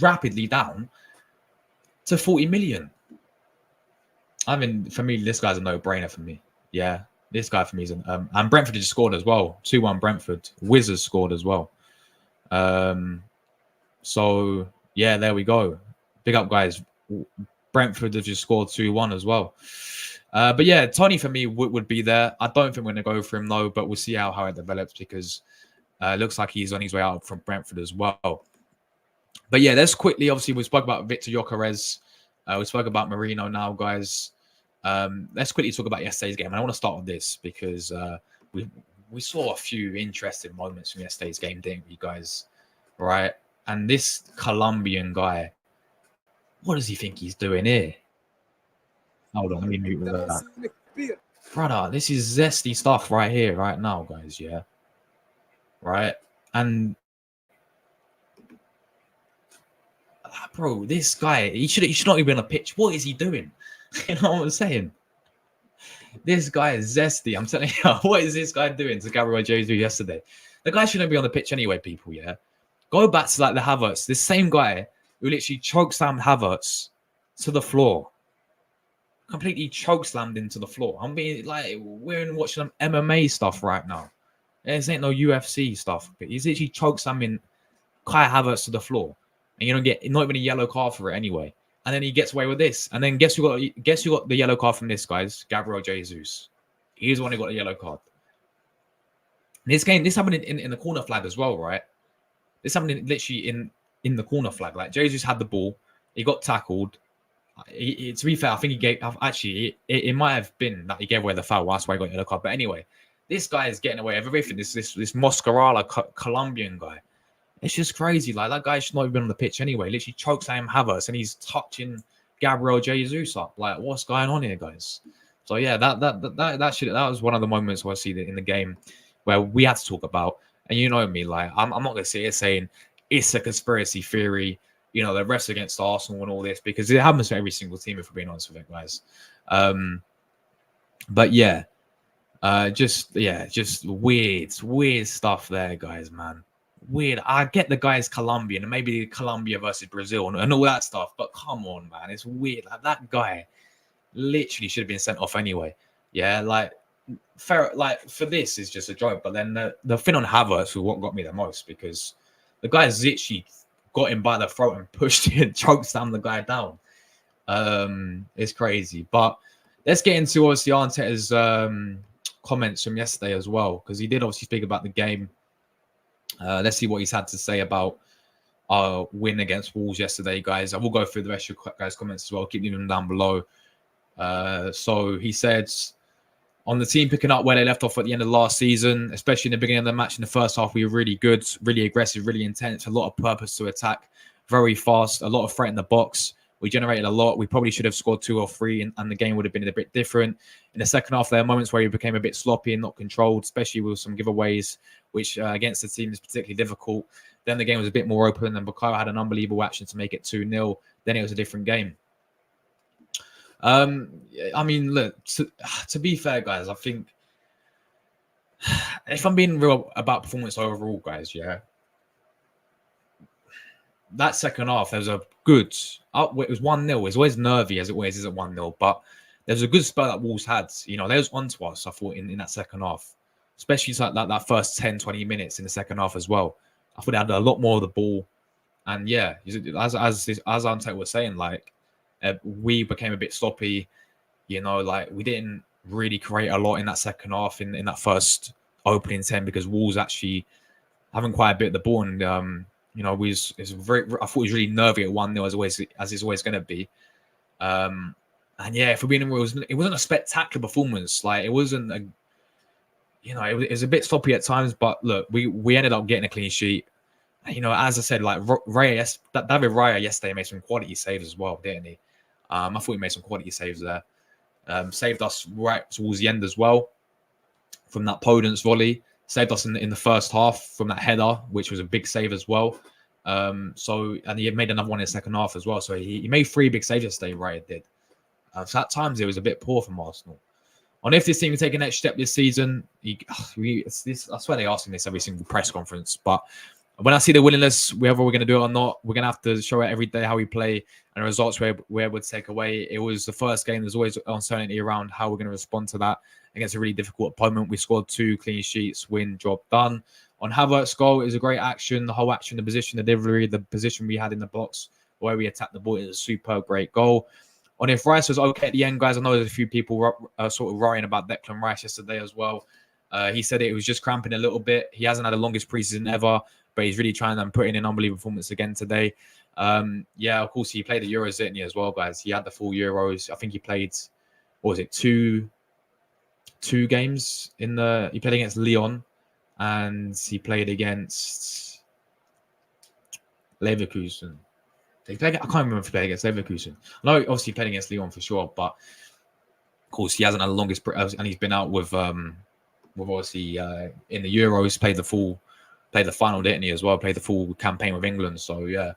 rapidly down to 40 million. I mean, for me, this guy's a no-brainer for me. Yeah, this guy for me is and Brentford just scored as well. 2-1 Brentford. Wizards scored as well. So yeah, there we go. Big up, guys. Brentford have just scored 2-1 as well. But yeah, Toney for me would be there. I don't think we're going to go for him though, but we'll see how it develops because it looks like he's on his way out from Brentford as well. But yeah, let's quickly, obviously, we spoke about Viktor Gyokeres. We spoke about Merino now, guys. Let's quickly talk about yesterday's game. And I want to start with this because we saw a few interesting moments from yesterday's game, didn't we, guys? Right? And this Colombian guy, what does he think he's doing here? Hold on, let me mute that. Brother, this is zesty stuff right here, right now, guys, yeah? Right? And bro, this guy, he should not even be on a pitch. What is he doing? You know what I'm saying? This guy is zesty. I'm telling you, what is this guy doing to Gabriel Jesus yesterday? The guy shouldn't be on the pitch anyway, people, yeah? Go back to like the Havertz. This same guy who literally chokeslammed Havertz to the floor. Completely chokeslammed into the floor. I'm being like, we're watching some MMA stuff right now. This ain't no UFC stuff. But he's literally chokeslamming Kai Havertz to the floor. And you don't get not even a yellow card for it anyway. And then he gets away with this. And then guess who got the yellow card from this, guys? Gabriel Jesus. He's the one who got the yellow card. This happened in the corner flag as well, right? This happened literally in the corner flag. Like Jesus had the ball, he got tackled. To be fair, I think he gave actually it might have been that he gave away the foul. That's why he got the yellow card. But anyway, this guy is getting away with everything. This Mascarala Colombian guy. It's just crazy. Like that guy should not have been on the pitch anyway. Literally chokes Sam Havertz and he's touching Gabriel Jesus up. Like, what's going on here, guys? So yeah, that was one of the moments where I see that in the game where we had to talk about. And you know me, like I'm not gonna sit here saying it's a conspiracy theory. You know, the refs against Arsenal and all this because it happens to every single team. If we're being honest with it, guys. But yeah, just weird stuff there, guys, man. Weird. I get the guy's Colombian and maybe Colombia versus Brazil and all that stuff, but come on, man, it's weird. Like that guy literally should have been sent off anyway. Yeah, like fair. Like for this is just a joke, but then the thing on Havertz was what got me the most because the guy's literally got him by the throat and pushed it, choked down the guy down. It's crazy, but let's get into obviously Arteta's comments from yesterday as well because he did obviously speak about the game. Let's see what he's had to say about our win against Wolves yesterday, guys. I will go through the rest of your guys' comments as well. Keep them down below. So he said, on the team picking up where they left off at the end of last season, especially in the beginning of the match in the first half, we were really good, really aggressive, really intense, a lot of purpose to attack, very fast, a lot of threat in the box. We generated a lot. We probably should have scored 2 or 3 and the game would have been a bit different. In the second half, there are moments where we became a bit sloppy and not controlled, especially with some giveaways, which against the team is particularly difficult. Then the game was a bit more open and Bukayo had an unbelievable action to make it 2-0. Then it was a different game. I mean, look, to be fair, guys, I think if I'm being real about performance overall, guys, yeah, that second half, there was a good, it was 1-0. It's always nervy as it always is at 1-0, but there was a good spell that Wolves had. You know, they was onto us, I thought, in that second half, especially like that first 10, 20 minutes in the second half as well. I thought they had a lot more of the ball. And yeah, as Arteta was saying, like, we became a bit sloppy, you know, like we didn't really create a lot in that second half in that first opening 10 because Wolves actually having quite a bit of the ball and you know, I thought he was really nervy at 1-0 as it's always going to be. And yeah, if we're being real, it wasn't a spectacular performance. Like it wasn't it was a bit sloppy at times, but look, we ended up getting a clean sheet. You know, as I said, like David Raya yesterday made some quality saves as well, didn't he? I thought he made some quality saves there. Saved us right towards the end as well from that Podence volley. Saved us in the first half from that header, which was a big save as well. And he made another one in the second half as well. So he made 3 big saves yesterday, Raya did. So at times it was a bit poor from Arsenal. On if this team can take a next step this season, I swear they ask him this every single press conference, but when I see the willingness, whether we're going to do it or not, we're going to have to show it every day how we play and the results we're able to take away. It was the first game. There's always uncertainty around how we're going to respond to that against a really difficult opponent. We scored 2 clean sheets, win, job done. On Havertz's goal, it was a great action. The whole action, the position, the delivery, the position we had in the box, where we attacked the ball, is a superb, great goal. On if Rice was okay at the end, guys, I know there's a few people sort of worrying about Declan Rice yesterday as well. He said it was just cramping a little bit. He hasn't had the longest preseason ever, but he's really trying and putting in an unbelievable performance again today. Yeah, of course, he played the Euros, didn't he, as well, guys? He had the full Euros. I think he played, what was it, two games in the... He played against Lyon, and he played against Leverkusen. I can't remember if he played against Leverkusen. I know, obviously, he played against Lyon for sure, but of course, he hasn't had the longest... And he's been out with obviously, in the Euros, played the final, didn't he, as well? Played the full campaign with England. So, yeah.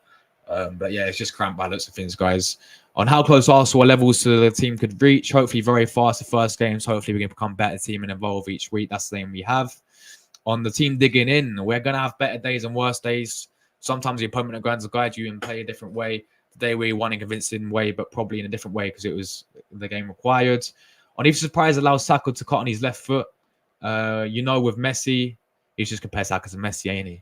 But, yeah, it's just cramped by lots of things, guys. On how close Arsenal levels to the team could reach, hopefully very fast the first games. Hopefully we can become a better team and evolve each week. That's the aim we have. On the team digging in, we're going to have better days and worse days. Sometimes the opponent are going to guide you and play a different way. Today we won in a convincing way, but probably in a different way because it was the game required. On if surprise allows Saka to cut on his left foot, with Messi, he's just compared Saka to Messi, ain't he?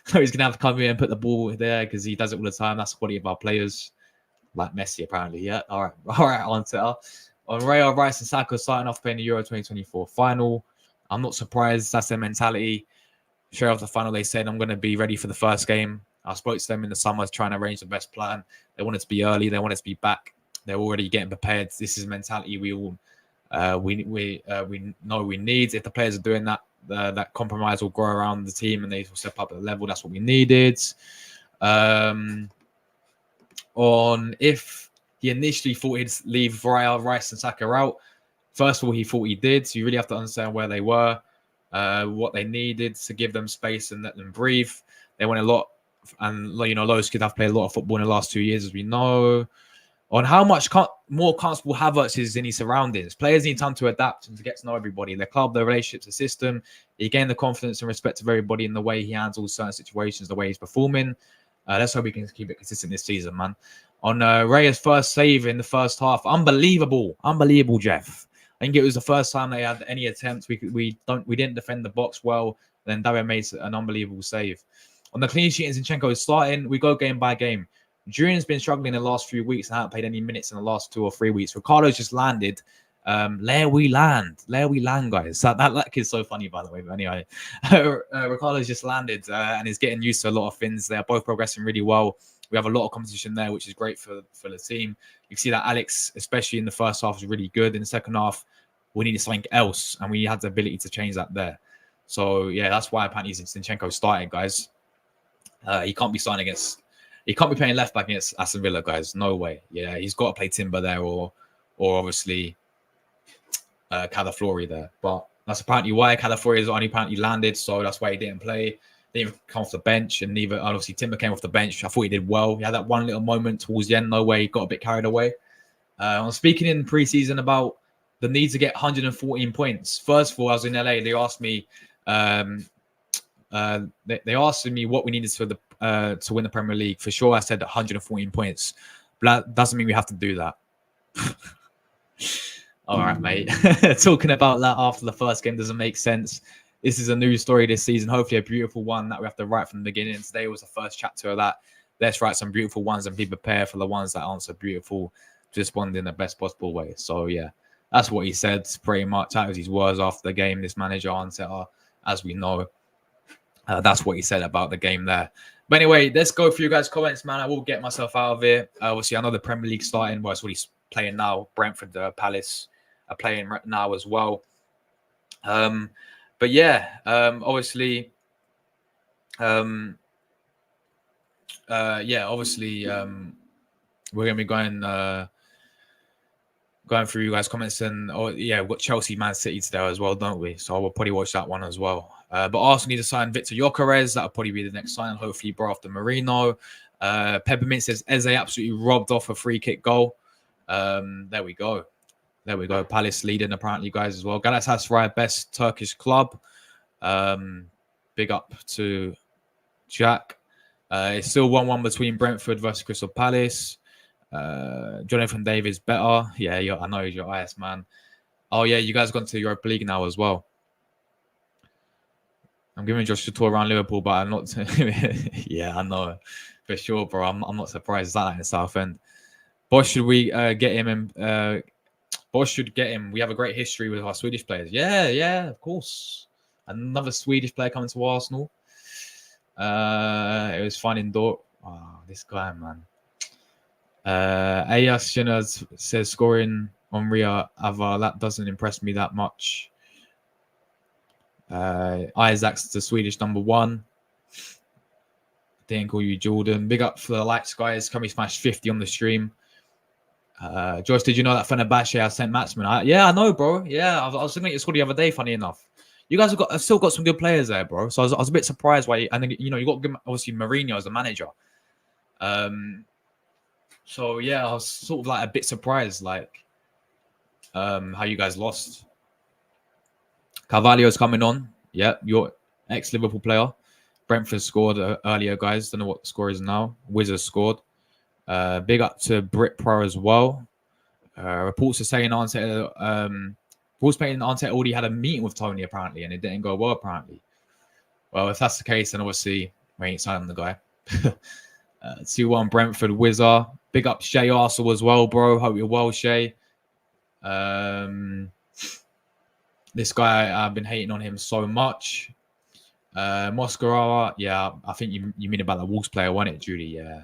So he's going to have to come in and put the ball there because he does it all the time. That's the quality of our players. Like Messi, apparently. Yeah. All right, Arteta. On Real, Rice and Saka starting off playing the Euro 2024 final. I'm not surprised. That's their mentality. Straight off the final, they said, I'm going to be ready for the first game. I spoke to them in the summer trying to arrange the best plan. They wanted to be early. They wanted to be back. They're already getting prepared. This is mentality we know we need. If the players are doing that, that compromise will grow around the team and they will step up at the level. That's what we needed. On if he initially thought he'd leave Real, Rice and Saka out, first of all, he thought he did. So you really have to understand where they were, what they needed to give them space and let them breathe. They went a lot, and those kids have played a lot of football in the last 2 years, as we know. On how much more comfortable Havertz is in his surroundings. Players need time to adapt and to get to know everybody. Their club, their relationships, the system. He gained the confidence and respect of everybody in the way he handles certain situations, the way he's performing. Let's hope we can keep it consistent this season, man. On Raya's first save in the first half. Unbelievable, Jeff. I think it was the first time they had any attempts. We didn't defend the box well. Then David made an unbelievable save. On the clean sheet, and Zinchenko is starting. We go game by game. Julian's been struggling in the last few weeks and hasn't played any minutes in the last 2 or 3 weeks. Ricardo's just landed. There we land, guys. That kid's so funny, by the way. But anyway, Ricardo's just landed and is getting used to a lot of things. They're both progressing really well. We have a lot of competition there, which is great for the team. You see that Alex, especially in the first half, was really good. In the second half, we needed something else, and we had the ability to change that there. So, yeah, that's why apparently Zinchenko started, guys. He can't be starting against... He can't be playing left back against Aston Villa, guys. No way. Yeah, he's got to play Timber there or obviously Calafiori there. But that's apparently why Calafiori has only apparently landed, so that's why he didn't play. Didn't even come off the bench, and neither obviously Timber came off the bench. I thought he did well. He had that one little moment towards the end, no way. He got a bit carried away. I'm speaking in preseason about the need to get 114 points. First of all, I was in LA. They asked me, they asked me what we needed to win the Premier League. For sure, I said 114 points. But that doesn't mean we have to do that. All right, mate. Talking about that after the first game doesn't make sense. This is a new story this season. Hopefully a beautiful one that we have to write from the beginning. Today was the first chapter of that. Let's write some beautiful ones and be prepared for the ones that aren't so beautiful to respond in the best possible way. So, yeah, that's what he said pretty much. That was his words after the game. This manager, Arteta, as we know, that's what he said about the game there. But anyway, let's go through you guys' comments, man. I will get myself out of here. Obviously, I know the Premier League starting. Well, it's what he's playing now. Brentford, Palace are playing right now as well. But yeah, obviously, we're gonna be going through you guys' comments, and we've got Chelsea, Man City today as well, don't we? So we'll probably watch that one as well. But Arsenal need to sign Viktor Gyokeres. That'll probably be the next sign. Hopefully, brought after Merino. Peppermint says Eze absolutely robbed off a free kick goal. There we go. Palace leading apparently, guys, as well. Galatasaray, best Turkish club. Big up to Jack. It's still 1-1 between Brentford versus Crystal Palace. Jonathan David's better. Yeah, I know he's your IS man. Oh, yeah, you guys gone to the Europa League now as well. I'm giving Josh a tour around Liverpool, but I'm not... yeah, I know. For sure, bro. I'm not surprised that in the South End. Bosch, should we get him? Bosch should get him. We have a great history with our Swedish players. Yeah, of course. Another Swedish player coming to Arsenal. It was fun in Dortmund. Oh, this guy, man. Ayas Shinners says scoring on Ria Ava, that doesn't impress me that much. Isaac's the Swedish number 1. Didn't call you Jordan. Big up for the lights, guys. Can we smash 50 on the stream? Joyce, did you know that Fenerbahce has sent Matsman? Yeah, I know, bro. Yeah, I was looking at your squad the other day, funny enough. You guys have still got some good players there, bro. So I was a bit surprised why. And then, you got obviously Mourinho as a manager. So yeah, I was sort of like a bit surprised, like how you guys lost. Carvalho's coming on. Yeah, your ex-Liverpool player. Brentford scored earlier, guys. Don't know what the score is now. Wizards scored. Big up to Brit Pro as well. Reports are saying Arteta already had a meeting with Toney apparently, and it didn't go well apparently. Well, if that's the case, then obviously we ain't signing the guy. 2-1 Brentford Wizard. Big up Shay Arsenal as well, bro. Hope you're well, Shay. This guy, I've been hating on him so much. Moscarara, yeah, I think you mean about the Wolves player, wasn't it, Judy? Yeah.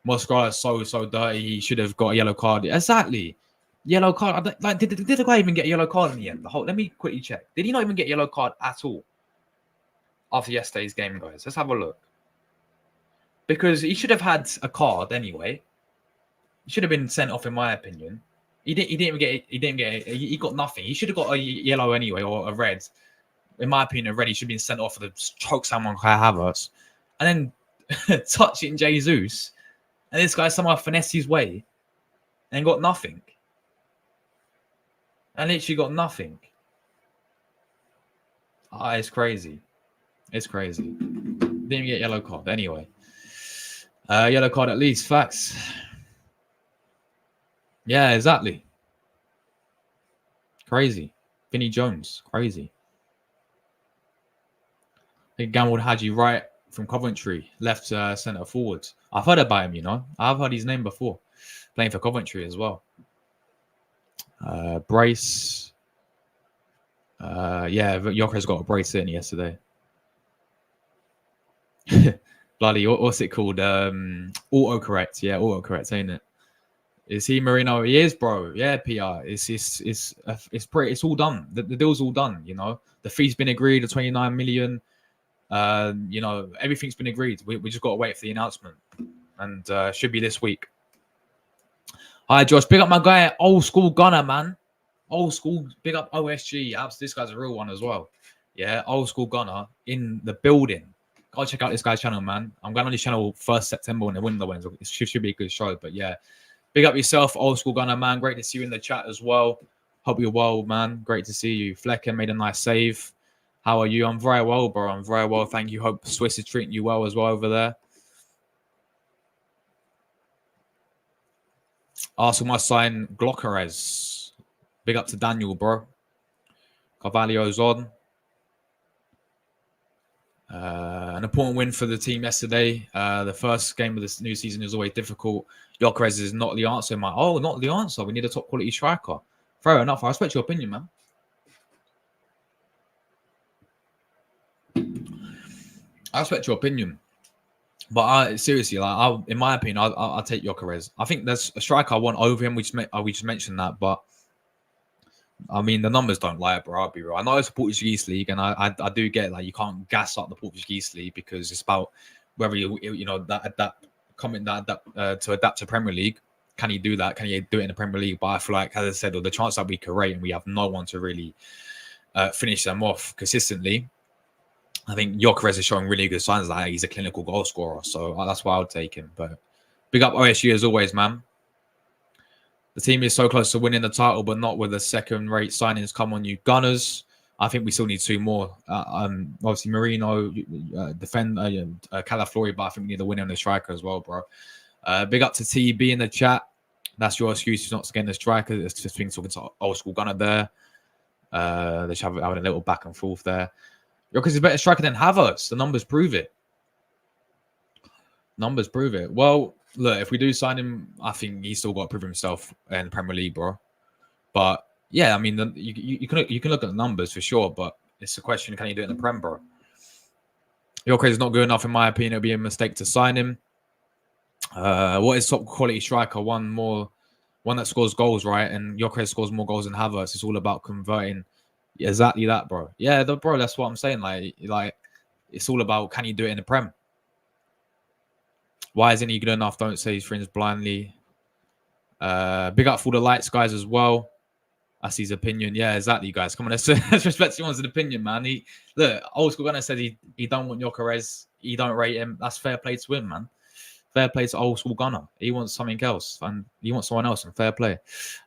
Moscarara is so dirty. He should have got a yellow card. Exactly. Yellow card. Like, did the guy even get a yellow card in the end? Let me quickly check. Did he not even get a yellow card at all after yesterday's game, guys? Let's have a look. Because he should have had a card anyway. He should have been sent off, in my opinion. He didn't even get. He got nothing. He should have got a yellow anyway, or a red. In my opinion, a red. He should have been sent off for the choke someone Kai Havertz, and then touching Jesus, and this guy somehow finessed his way, and got nothing. And literally got nothing. It's crazy. It's crazy. Didn't even get yellow card anyway. Yellow card at least. Facts. Yeah, exactly. Crazy. Vinnie Jones. Crazy. I think Gamble Hadji right from Coventry. Left centre forward. I've heard about him, I've heard his name before. Playing for Coventry as well. Brace. Yeah, Gyokeres got a brace in yesterday. Bloody, what's it called? Autocorrect. Yeah, autocorrect, ain't it? Is he Merino? He is, bro. Yeah, PR. It's all done. The deal's all done. The fee's been agreed. The 29 million. Everything's been agreed. We just got to wait for the announcement, and should be this week. Hi, Josh. Big up my guy, old school gunner, man. Old school. Big up OSG. This guy's a real one as well. Yeah, old school gunner in the building. Go check out this guy's channel, man. I'm going on his channel 1st September when the window wins. It should be a good show, but yeah. Big up yourself, old school gunner, man. Great to see you in the chat as well. Hope you're well, man. Great to see you. Flecken made a nice save. How are you? I'm very well, bro. I'm very well. Thank you. Hope Swiss is treating you well as well over there. Arsenal must sign Gyokeres. Big up to Daniel, bro. Carvalho's on. An important win for the team yesterday. The first game of this new season is always difficult. Gyokeres is not the answer. Not the answer. We need a top quality striker. Fair enough. I respect your opinion, man. I respect your opinion. But seriously, in my opinion, I'll take Gyokeres. I think there's a striker I want over him. We just mentioned that, but I mean the numbers don't lie, bro. I'll be real. I know it's a Portuguese league, and I do get you can't gas up the Portuguese league because it's about whether to adapt to Premier League. Can he do that? Can he do it in the Premier League? But I feel like, as I said, the chance that we create and we have no one to really finish them off consistently. I think Gyokeres is showing really good signs that he's a clinical goal scorer. So that's why I would take him. But big up OSU as always, man. The team is so close to winning the title, but not with the second-rate signings. Come on, you Gunners. I think we still need 2 more. Obviously Merino, Calaflori, but I think we need a winner on the striker as well, bro. Big up to TB in the chat. That's your excuse not to get the striker. It's just being talking to old school gunner there. They're just having a little back and forth there. Because he's a better striker than Havertz. The numbers prove it. Well, look, if we do sign him, I think he's still got to prove himself in the Premier League, bro. But yeah, I mean, you can look at the numbers for sure, but it's a question: can you do it in the Prem, bro? Gyokeres is not good enough, in my opinion. It would be a mistake to sign him. What is top quality striker? One that scores goals, right? And Gyokeres scores more goals than Havertz. It's all about converting. Exactly that, bro. Yeah, bro. That's what I'm saying. Like, it's all about can you do it in the Prem? Why isn't he good enough? Don't say his friends blindly. Big up for the lights guys as well. That's his opinion. Yeah, exactly, guys. Come on, let's respect someone's opinion, man. Look, old school gunner said he don't want Gyokeres. He don't rate him. That's fair play to him, man. Fair play to old school gunner. He wants something else, and he wants someone else. And fair play.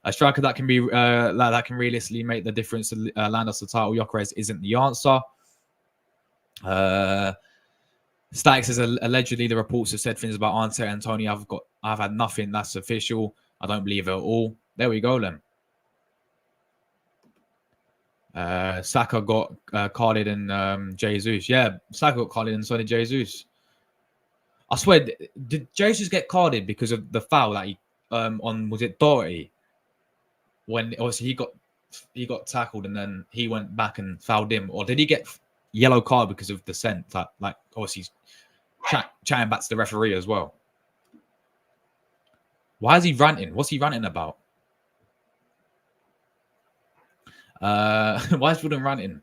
A striker that can be that can realistically make the difference to land us the title. Gyokeres isn't the answer. Static says allegedly the reports have said things about Arteta and Toney. I've had nothing that's official. I don't believe it at all. There we go then. Saka got carded and Jesus. Yeah, Saka got carded and so did Jesus. I swear, did Jesus get carded because of the foul that he on, was it Doherty? When obviously he got tackled and then he went back and fouled him, or did he get yellow card because of dissent? Like obviously chatting back to the referee as well. Why is he ranting? What's he ranting about? Why is Jordan ranting?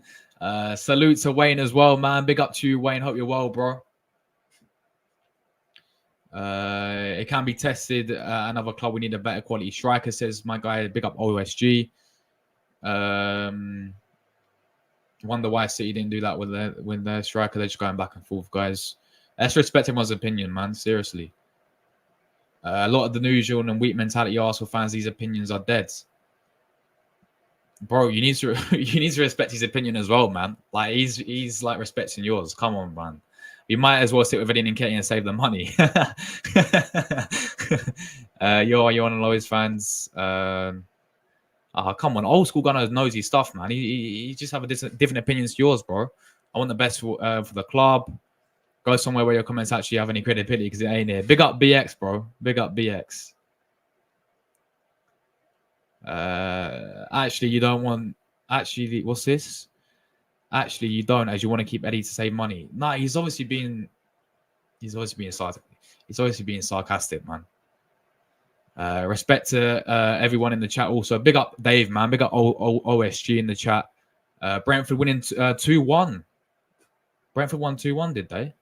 Salute to Wayne as well, man. Big up to you, Wayne. Hope you're well, bro. It can be tested. Another club, we need a better quality striker, says my guy. Big up OSG. Wonder why City didn't do that with their striker. They're just going back and forth, guys. Let's respect everyone's opinion, man. Seriously. A lot of the usual and weak mentality Arsenal fans, these opinions are dead. Bro, you need to respect his opinion as well, man. Like he's like respecting yours. Come on, man. You might as well sit with Eddie and Katie and save the money. You're one of Lois fans. Come on, old school gunner knows his stuff, man. He just have a different opinions to yours, bro. I want the best for the club. Go somewhere where your comments actually have any credibility because it ain't here. Big up BX, bro. Big up BX. Actually, you don't want. Actually, what's this? Actually, you don't, as you want to keep Eddie to save money. Nah, he's obviously being sarcastic, man. Respect to everyone in the chat. Also, big up Dave, man. Big up OSG in the chat. Brentford winning 2-1. Brentford won 2-1, did they?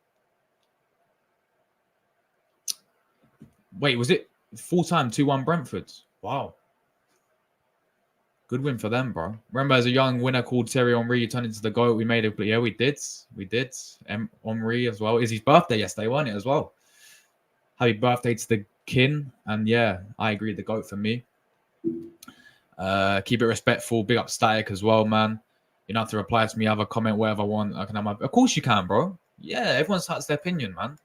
Wait, was it full time 2-1 Brentford? Wow. Good win for them, bro. Remember, as a young winner called Thierry Henry turned into the GOAT. We made it. Yeah, we did. Henry as well. It's his birthday yesterday, wasn't it, as well? Happy birthday to the kin. And yeah, I agree. The GOAT for me. Keep it respectful. Big up Static as well, man. You don't have to reply to me. Have a comment, whatever I want. I can have of course you can, bro. Yeah, everyone has their opinion, man.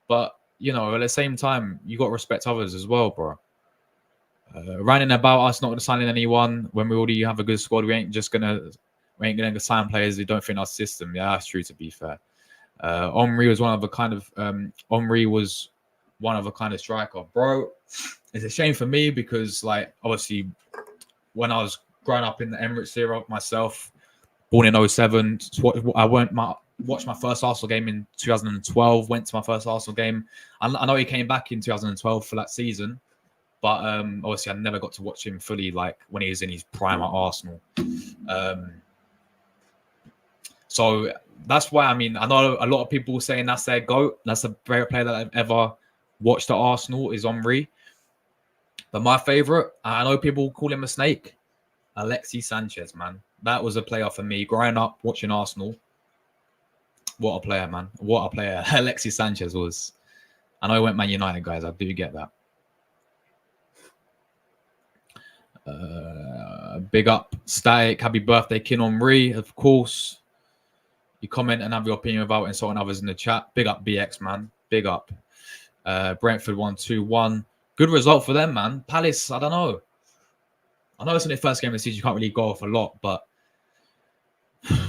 But, you know, at the same time, you got to respect others as well, bro. Ranting about us not signing anyone when we already have a good squad. We ain't gonna sign players who don't fit in our system. Yeah, that's true. To be fair, Omri was one of a kind of striker, bro. It's a shame for me because, like, obviously, when I was growing up in the Emirates era myself, born in 07, I watched my first Arsenal game in 2012. Went to my first Arsenal game. I know he came back in 2012 for that season. But obviously, I never got to watch him fully, like when he was in his prime at Arsenal. So that's why, I mean, I know a lot of people saying that's their GOAT. That's the favorite player that I've ever watched at Arsenal is Omri. But my favorite, I know people call him a snake, Alexis Sanchez, man. That was a player for me growing up watching Arsenal. What a player, man. What a player Alexis Sanchez was. I know he went Man United, guys. I do get that. Big up, Static. Happy birthday, Kin Henri, of course. You comment and have your opinion about insulting others in the chat. Big up, BX, man. Big up. Brentford 1-2-1. Good result for them, man. Palace, I don't know. I know it's in the first game of the season. You can't really go off a lot, but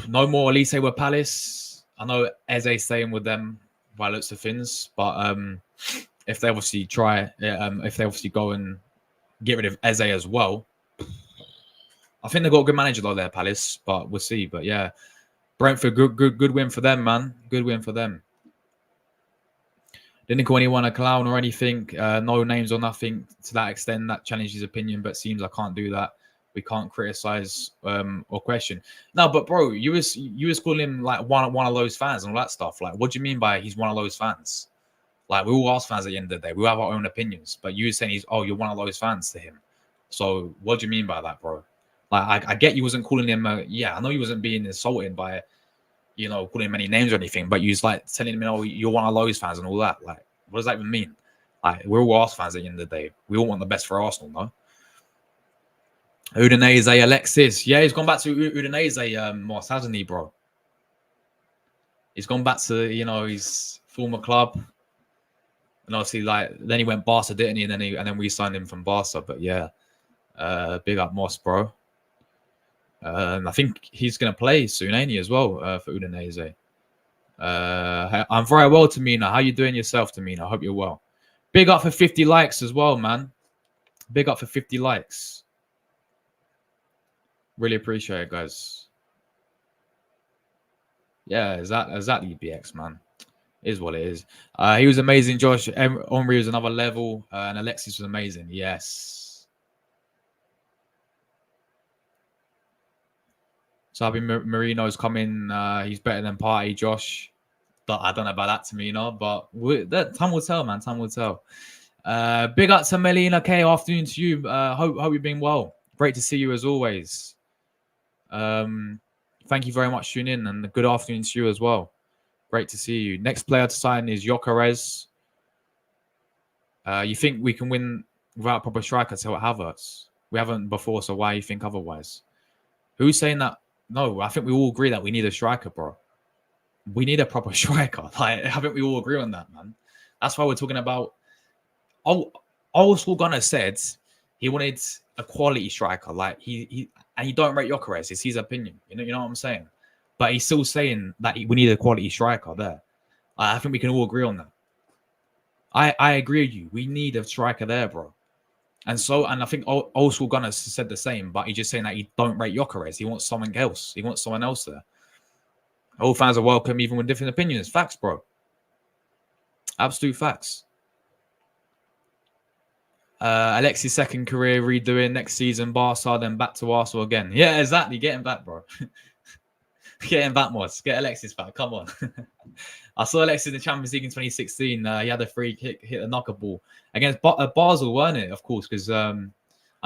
no more Elise with Palace. I know Eze's staying with them by looks of things, but if they obviously if they obviously go and get rid of Eze as well, I think they've got a good manager though there, Palace, but we'll see. But yeah, Brentford, good win for them, man. Good win for them. Didn't call anyone a clown or anything. No names or nothing to that extent. That challenged his opinion, but seems I can't do that. We can't criticize or question. No, but bro, you was calling him like one of those fans and all that stuff. Like, what do you mean by he's one of those fans? Like, we all are fans at the end of the day. We have our own opinions, but you were saying you're one of those fans to him. So what do you mean by that, bro? Like, I get you wasn't calling him. I know you wasn't being insulted by, calling him any names or anything, but you was like telling him, you're one of those fans and all that. Like, what does that even mean? Like, we're all Arsenal fans at the end of the day. We all want the best for Arsenal, no? Udinese, Alexis. Yeah, he's gone back to Udinese, Moss, hasn't he, bro? He's gone back to, his former club. And obviously, then he went Barca, didn't he? And then we signed him from Barca. But yeah, big up Moss, bro. I think he's going to play soon, ain't he, as well, for Udinese. I'm very well, Tamina. How you doing yourself, Tamina? I hope you're well. Big up for 50 likes as well, man. Big up for 50 likes. Really appreciate it, guys. Yeah, exactly, BX, man. Is what it is. He was amazing, Josh. Henri was another level, and Alexis was amazing. Yes. So Merino's coming. He's better than Party, Josh. But I don't know about that, Tamina. But time will tell, man. Time will tell. Big up to Melina K. Afternoon to you. Hope you've been well. Great to see you as always. Thank you very much for tuning in, and good afternoon to you as well. Great to see you. Next player to sign is Gyokeres. You think we can win without a proper striker till Havertz? We haven't before, so why you think otherwise? Who's saying that? No, I think we all agree that we need a striker, bro. We need a proper striker. Like, I think we all agree on that, man. That's why we're talking about. Old School Gunner said he wanted a quality striker. Like and you don't rate Gyokeres. It's his opinion. You know what I'm saying? But he's still saying that we need a quality striker there. I think we can all agree on that. I agree with you. We need a striker there, bro. And I think Old School Gunner said the same, but he's just saying that he don't rate Gyokeres. He wants someone else. He wants someone else there. All fans are welcome, even with different opinions. Facts, bro. Absolute facts. Alexis' second career redoing next season, Barca, then back to Arsenal again. Yeah, exactly. Getting back, bro. Getting back, Moss. Get Alexis back. Come on. I saw Alexis in the Champions League in 2016. He had a free kick, hit a knocker ball against Basel, weren't it? Of course, because I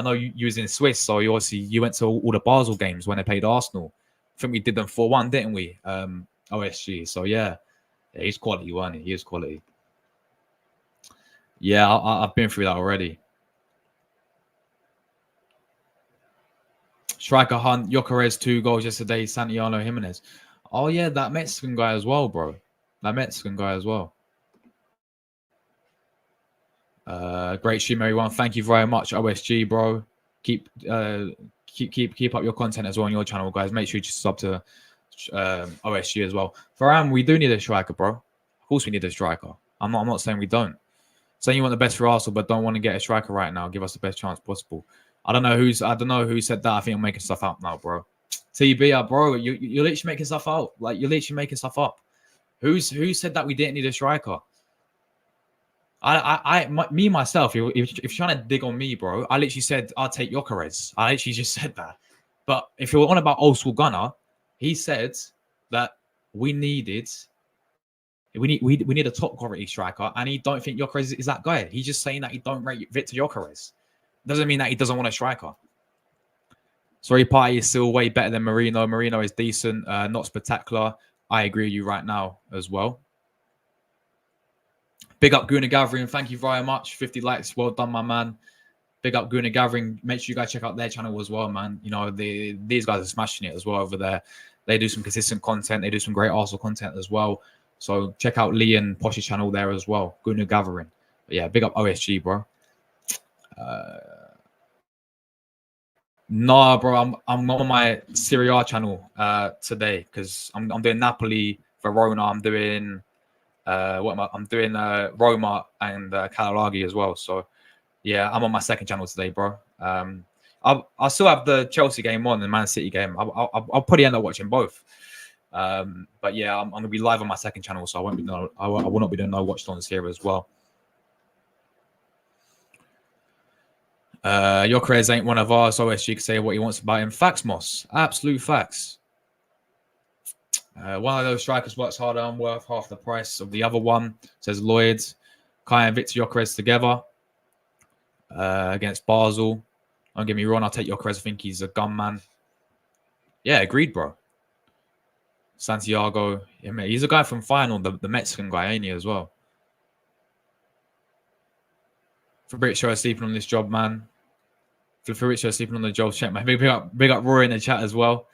know you was in Swiss, so you went to all the Basel games when they played Arsenal. I think we did them 4-1, didn't we? OSG. So yeah, he's quality, weren't he? He is quality. Yeah, I've been through that already. Striker hunt, Gyokeres 2 goals yesterday, Santiago Jimenez. Oh, yeah, that Mexican guy as well, bro. That Mexican guy as well. Great stream, everyone. Thank you very much, OSG, bro. Keep up your content as well on your channel, guys. Make sure you sub to OSG as well. Varane, we do need a striker, bro. Of course we need a striker. I'm not saying we don't. Saying you want the best for Arsenal, but don't want to get a striker right now. Give us the best chance possible. I don't know who said that. I think I'm making stuff up now, bro. TB, bro, you're literally making stuff out. Like, you're literally making stuff up. Who said that we didn't need a striker? Me myself, if you're trying to dig on me, bro, I literally said I'll take Gyokeres. I literally just said that. But if you're on about Old School Gunner, he said that we need a top quality striker, and he don't think Gyokeres is that guy. He's just saying that he don't rate Viktor Gyokeres. Doesn't mean that he doesn't want a striker. Sorry, Party is still way better than Merino. Merino is decent, not spectacular. I agree with you right now as well. Big up Guna Gathering. Thank you very much. 50 likes. Well done, my man. Big up Guna Gathering. Make sure you guys check out their channel as well, man. You know, these guys are smashing it as well over there. They do some consistent content. They do some great Arsenal content as well. So check out Lee and Posh's channel there as well. Guna Gathering. But yeah, big up OSG, bro. Nah, bro, I'm not on my Serie A channel today because I'm doing Napoli, Verona. I'm doing I'm doing Roma and Cagliari as well. So yeah, I'm on my second channel today, bro. I'll still have the Chelsea game on, the Man City game. I'll probably end up watching both. But yeah, I'm gonna be live on my second channel, so I will not be doing no watch ons here as well. Gyokeres ain't one of ours. OSG can say what he wants about him. Facts, Moss. Absolute facts. One of those strikers works harder and worth half the price of the other one, says Lloyd. Kai and Viktor Gyokeres together against Basel. Don't get me wrong, I'll take Gyokeres. I think he's a gunman. Yeah, agreed, bro. Santiago. Yeah, mate, he's a guy from Final, the Mexican guy, ain't he, as well? Fabrizio is sleeping on this job, man. Fabrizio is sleeping on the job. Check, man. Big up Rory in the chat as well.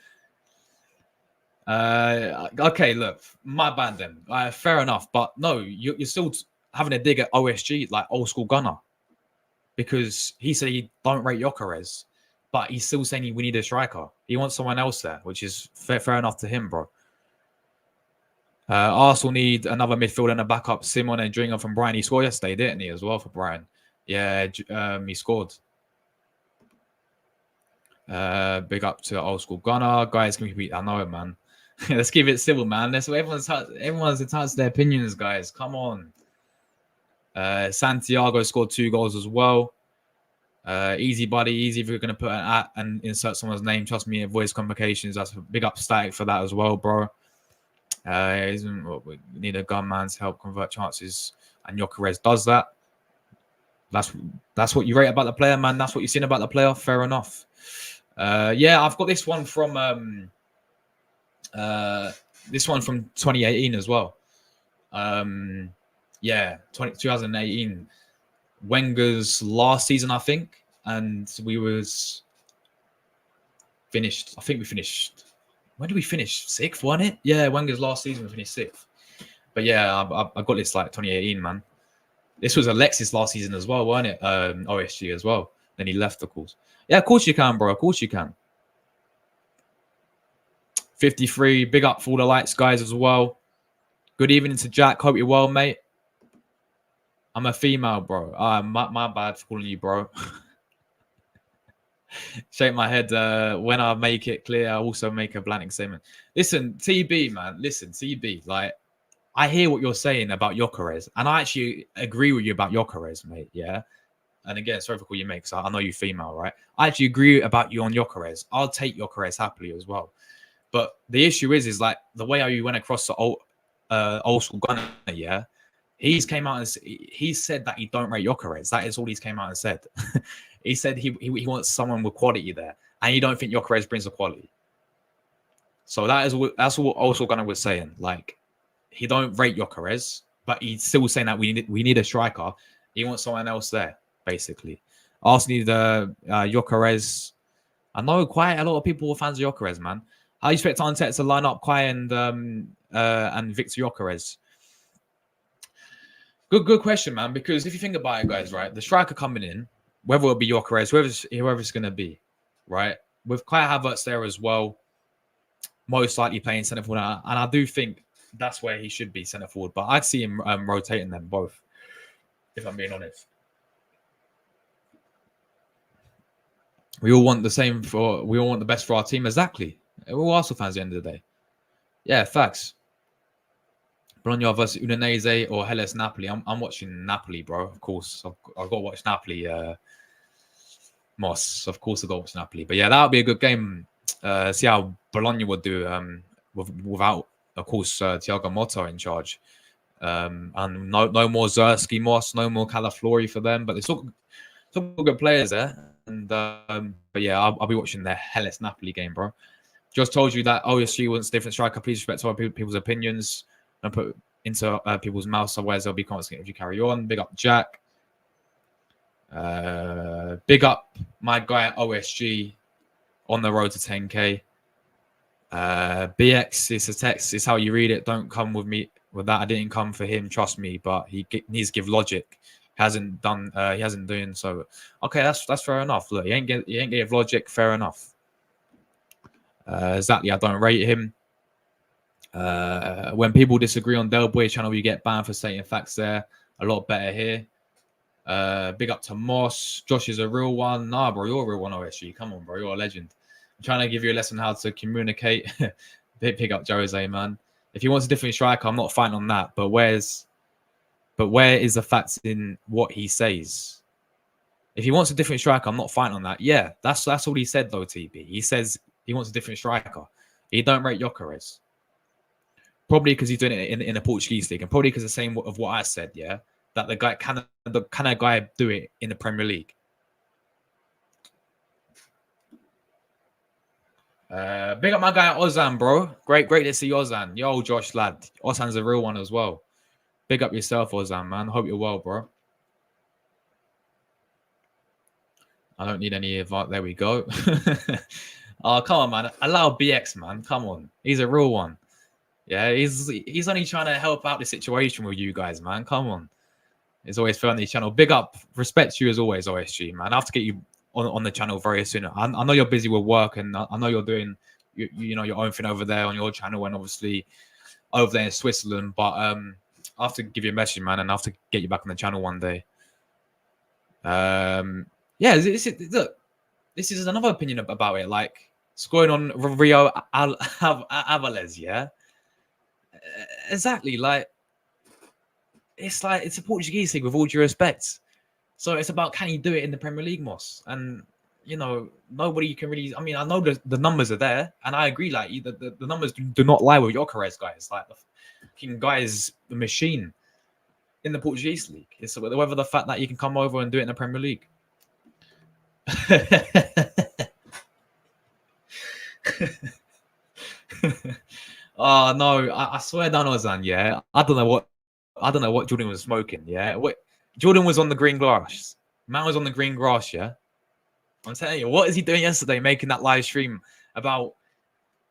Okay, look, my bad then. Fair enough, but no, you're still having a dig at OSG, like old school gunner, because he said he don't rate Gyokeres, but he's still saying we need a striker. He wants someone else there, which is fair enough to him, bro. Arsenal need another midfielder and a backup. Simon and Dringer from Brighton. He scored yesterday, didn't he, as well for Brighton? Yeah, he scored. Big up to old school gunner. Guys, can we beat? I know it, man. Let's keep it civil, man. That's what everyone's entitled to their opinions, guys. Come on. Santiago scored 2 goals as well. Easy, buddy. Easy if you're going to put an at and insert someone's name. Trust me, voice complications. That's a big up Static for that as well, bro. We need a gunman to help convert chances, and Gyokeres does that. That's what you rate about the player, man. That's what you've seen about the player. Fair enough. Yeah, I've got this one from 2018 as well. Yeah, 2018. Wenger's last season, I think, and we was finished. I think we finished. When did we finish? 6th, wasn't it? Yeah, Wenger's last season we finished 6th. But yeah, I got this like 2018, man. This was Alexis last season as well, wasn't it? OSG as well. Then he left, of course. Yeah, of course you can, bro. Of course you can. 53. Big up for all the lights guys as well. Good evening to Jack. Hope you're well, mate. I'm a female, bro. My bad for calling you, bro. Shake my head. When I make it clear, I also make a blank statement. Listen, TB, man. Listen, TB. Like, I hear what you're saying about Gyokeres, and I actually agree with you about Gyokeres, mate. Yeah. And again, sorry for calling you mate, because I know you're female, right? I actually agree about you on Gyokeres. I'll take Gyokeres happily as well. But the issue is like the way how you went across the old school gunner, yeah. He's came out and he said that he don't rate Gyokeres. That is all he's came out and said. He said he wants someone with quality there, and you don't think Gyokeres brings the quality. So that's what also Gunner was saying. Like, he don't rate Gyokeres, but he's still saying that we need a striker. He wants someone else there, basically. Arsenal need Gyokeres. I know quite a lot of people were fans of Gyokeres, man. How do you expect Arteta to line up Kai and Viktor Gyokeres? Good question, man. Because if you think about it, guys, right, the striker coming in, whether it'll be Gyokeres, whoever it's going to be, right, with Kai Havertz there as well, most likely playing centre forward, and I do think that's where he should be centre forward. But I'd see him rotating them both, if I'm being honest. We all want the best for our team, exactly. We're all Arsenal fans at the end of the day. Yeah, facts. Bologna versus Udinese or Hellas Napoli. I'm watching Napoli, bro. Of course, I've got to watch Napoli. Moss, of course, I've got to watch Napoli. But yeah, that would be a good game. See how Bologna would do without, of course, Thiago Motta in charge. And no more Zerski, Moss, no more Calaflori for them. But they're still good players there. And but yeah, I'll be watching the Hellas Napoli game, bro. Just told you that OSG wants a different striker. Please respect other people's opinions. Don't put into people's mouths, otherwise they'll be confident if you carry on. Big up Jack. Big up my guy OSG on the road to 10k. BX, it's a text. It's how you read it. Don't come with me with that. I didn't come for him. Trust me. But he needs to give logic. He hasn't doing so. Okay, that's fair enough. Look, he ain't give logic. Fair enough. Exactly. I don't rate him. When people disagree on Del Boy channel, you get banned for stating facts there. A lot better here. Big up to Moss. Josh is a real one. Nah, bro, you're a real one, OSG. Come on, bro. You're a legend. I'm trying to give you a lesson how to communicate. Pick up Jose, man. If he wants a different striker, I'm not fighting on that. But where is the facts in what he says? If he wants a different striker, I'm not fighting on that. Yeah, that's all he said, though, TB. He says he wants a different striker. He don't rate Gyokeres. Probably because he's doing it in the Portuguese league. And probably because the same of what I said, yeah? That the guy can a guy do it in the Premier League? Big up my guy Ozan, bro. Great to see Ozan. Yo, Josh, lad. Ozan's a real one as well. Big up yourself, Ozan, man. Hope you're well, bro. I don't need any advice. There we go. Oh, come on, man. Allow BX, man. Come on. He's a real one. Yeah, he's only trying to help out the situation with you guys, man. Come on. It's always fun on the channel. Big up. Respect you as always, OSG, man. I have to get you on the channel very soon. I know you're busy with work, and I know you're doing you know your own thing over there on your channel, and obviously over there in Switzerland. But I have to give you a message, man, and I have to get you back on the channel one day. Yeah, this is another opinion about it. Like scoring on Rio Alvarez, yeah, exactly. Like it's a Portuguese league with all due respect. So it's about can he do it in the Premier League, Moss? And you know, nobody can really. I mean, I know the numbers are there, and I agree. Like the numbers do not lie with Gyokeres, guys. Like the fucking guy is the machine in the Portuguese league. It's whether the fact that you can come over and do it in the Premier League. Oh no! I swear down, Ozan. Yeah, I don't know what Jordan was smoking. Yeah, Jordan was on the green grass. Man was on the green grass. Yeah, I'm telling you, what is he doing yesterday? Making that live stream about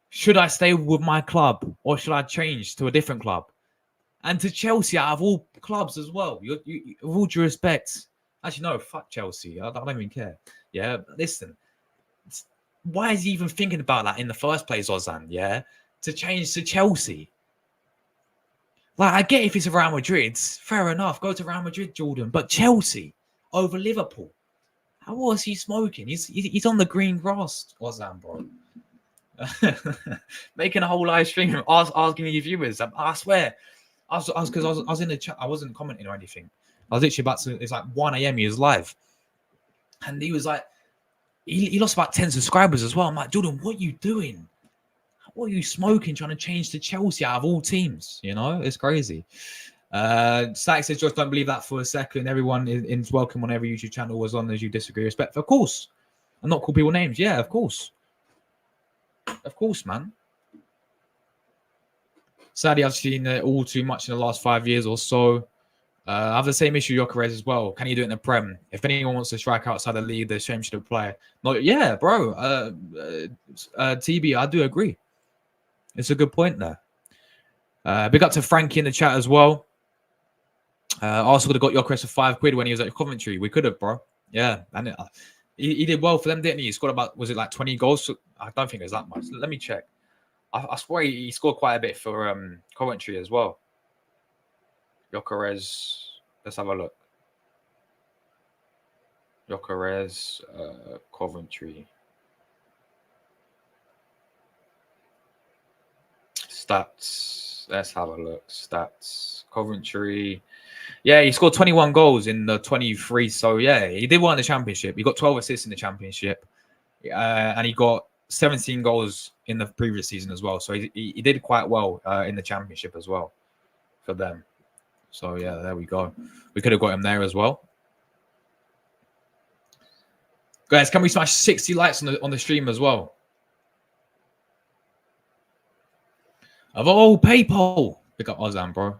should I stay with my club or should I change to a different club? And to Chelsea out of all clubs as well. You with all due respect, actually no, fuck Chelsea. I don't even care. Yeah, listen. Why is he even thinking about that in the first place, Ozan? Yeah, to change to Chelsea. Like, I get if it's Real Madrid, fair enough. Go to Real Madrid, Jordan. But Chelsea over Liverpool. How was he smoking? He's on the green grass, Ozan, bro. Making a whole live stream, asking your viewers. I swear, I was in the chat. I wasn't commenting or anything. I was literally about to. It's like 1 a.m. He was live, and he was like, he lost about 10 subscribers as well. I'm like, Jordan, what are you doing? What are you smoking? Trying to change to Chelsea out of all teams? You know, it's crazy. Stack says, Josh, don't believe that for a second. Everyone is welcome on every YouTube channel as long as you disagree. Respect, of course. I'm not call people names. Yeah, of course. Of course, man. Sadly, I've seen it all too much in the last 5 years or so. I have the same issue Gyokeres as well. Can you do it in the Prem? If anyone wants to strike outside the league, the shame should apply. No, yeah, bro. TB, I do agree. It's a good point there. Big up to Frankie in the chat as well. Arsenal could have got Gyokeres for £5 when he was at Coventry. We could have, bro. Yeah, and he did well for them, didn't he? He scored about, was it like 20 goals? I don't think it was that much. Let me check. I swear he scored quite a bit for Coventry as well. Gyokeres, let's have a look. Gyokeres, Coventry. Stats. Let's have a look. Stats. Coventry. Yeah, he scored 21 goals in the 23. So, yeah, he did well in the Championship. He got 12 assists in the Championship. And he got 17 goals in the previous season as well. So, he did quite well in the Championship as well for them. So, yeah, there we go. We could have got him there as well. Guys, can we smash 60 likes on the stream as well? Of all people. Pick up Ozan, bro.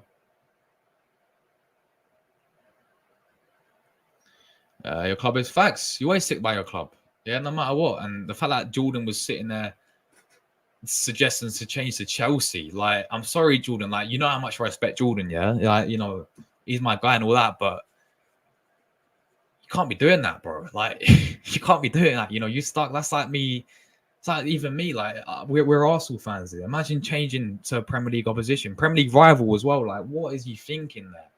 Your club is facts. You always stick by your club. Yeah, no matter what. And the fact that Jordan was sitting there suggesting to change to Chelsea, like, I'm sorry, Jordan. Like, you know how much I respect Jordan, yeah? Like, you know, he's my guy and all that, but you can't be doing that, bro. Like, you can't be doing that. You know, you stuck. That's like me. It's like even me. Like, we're Arsenal fans here. Imagine changing to Premier League opposition, Premier League rival as well. Like, what is you thinking there?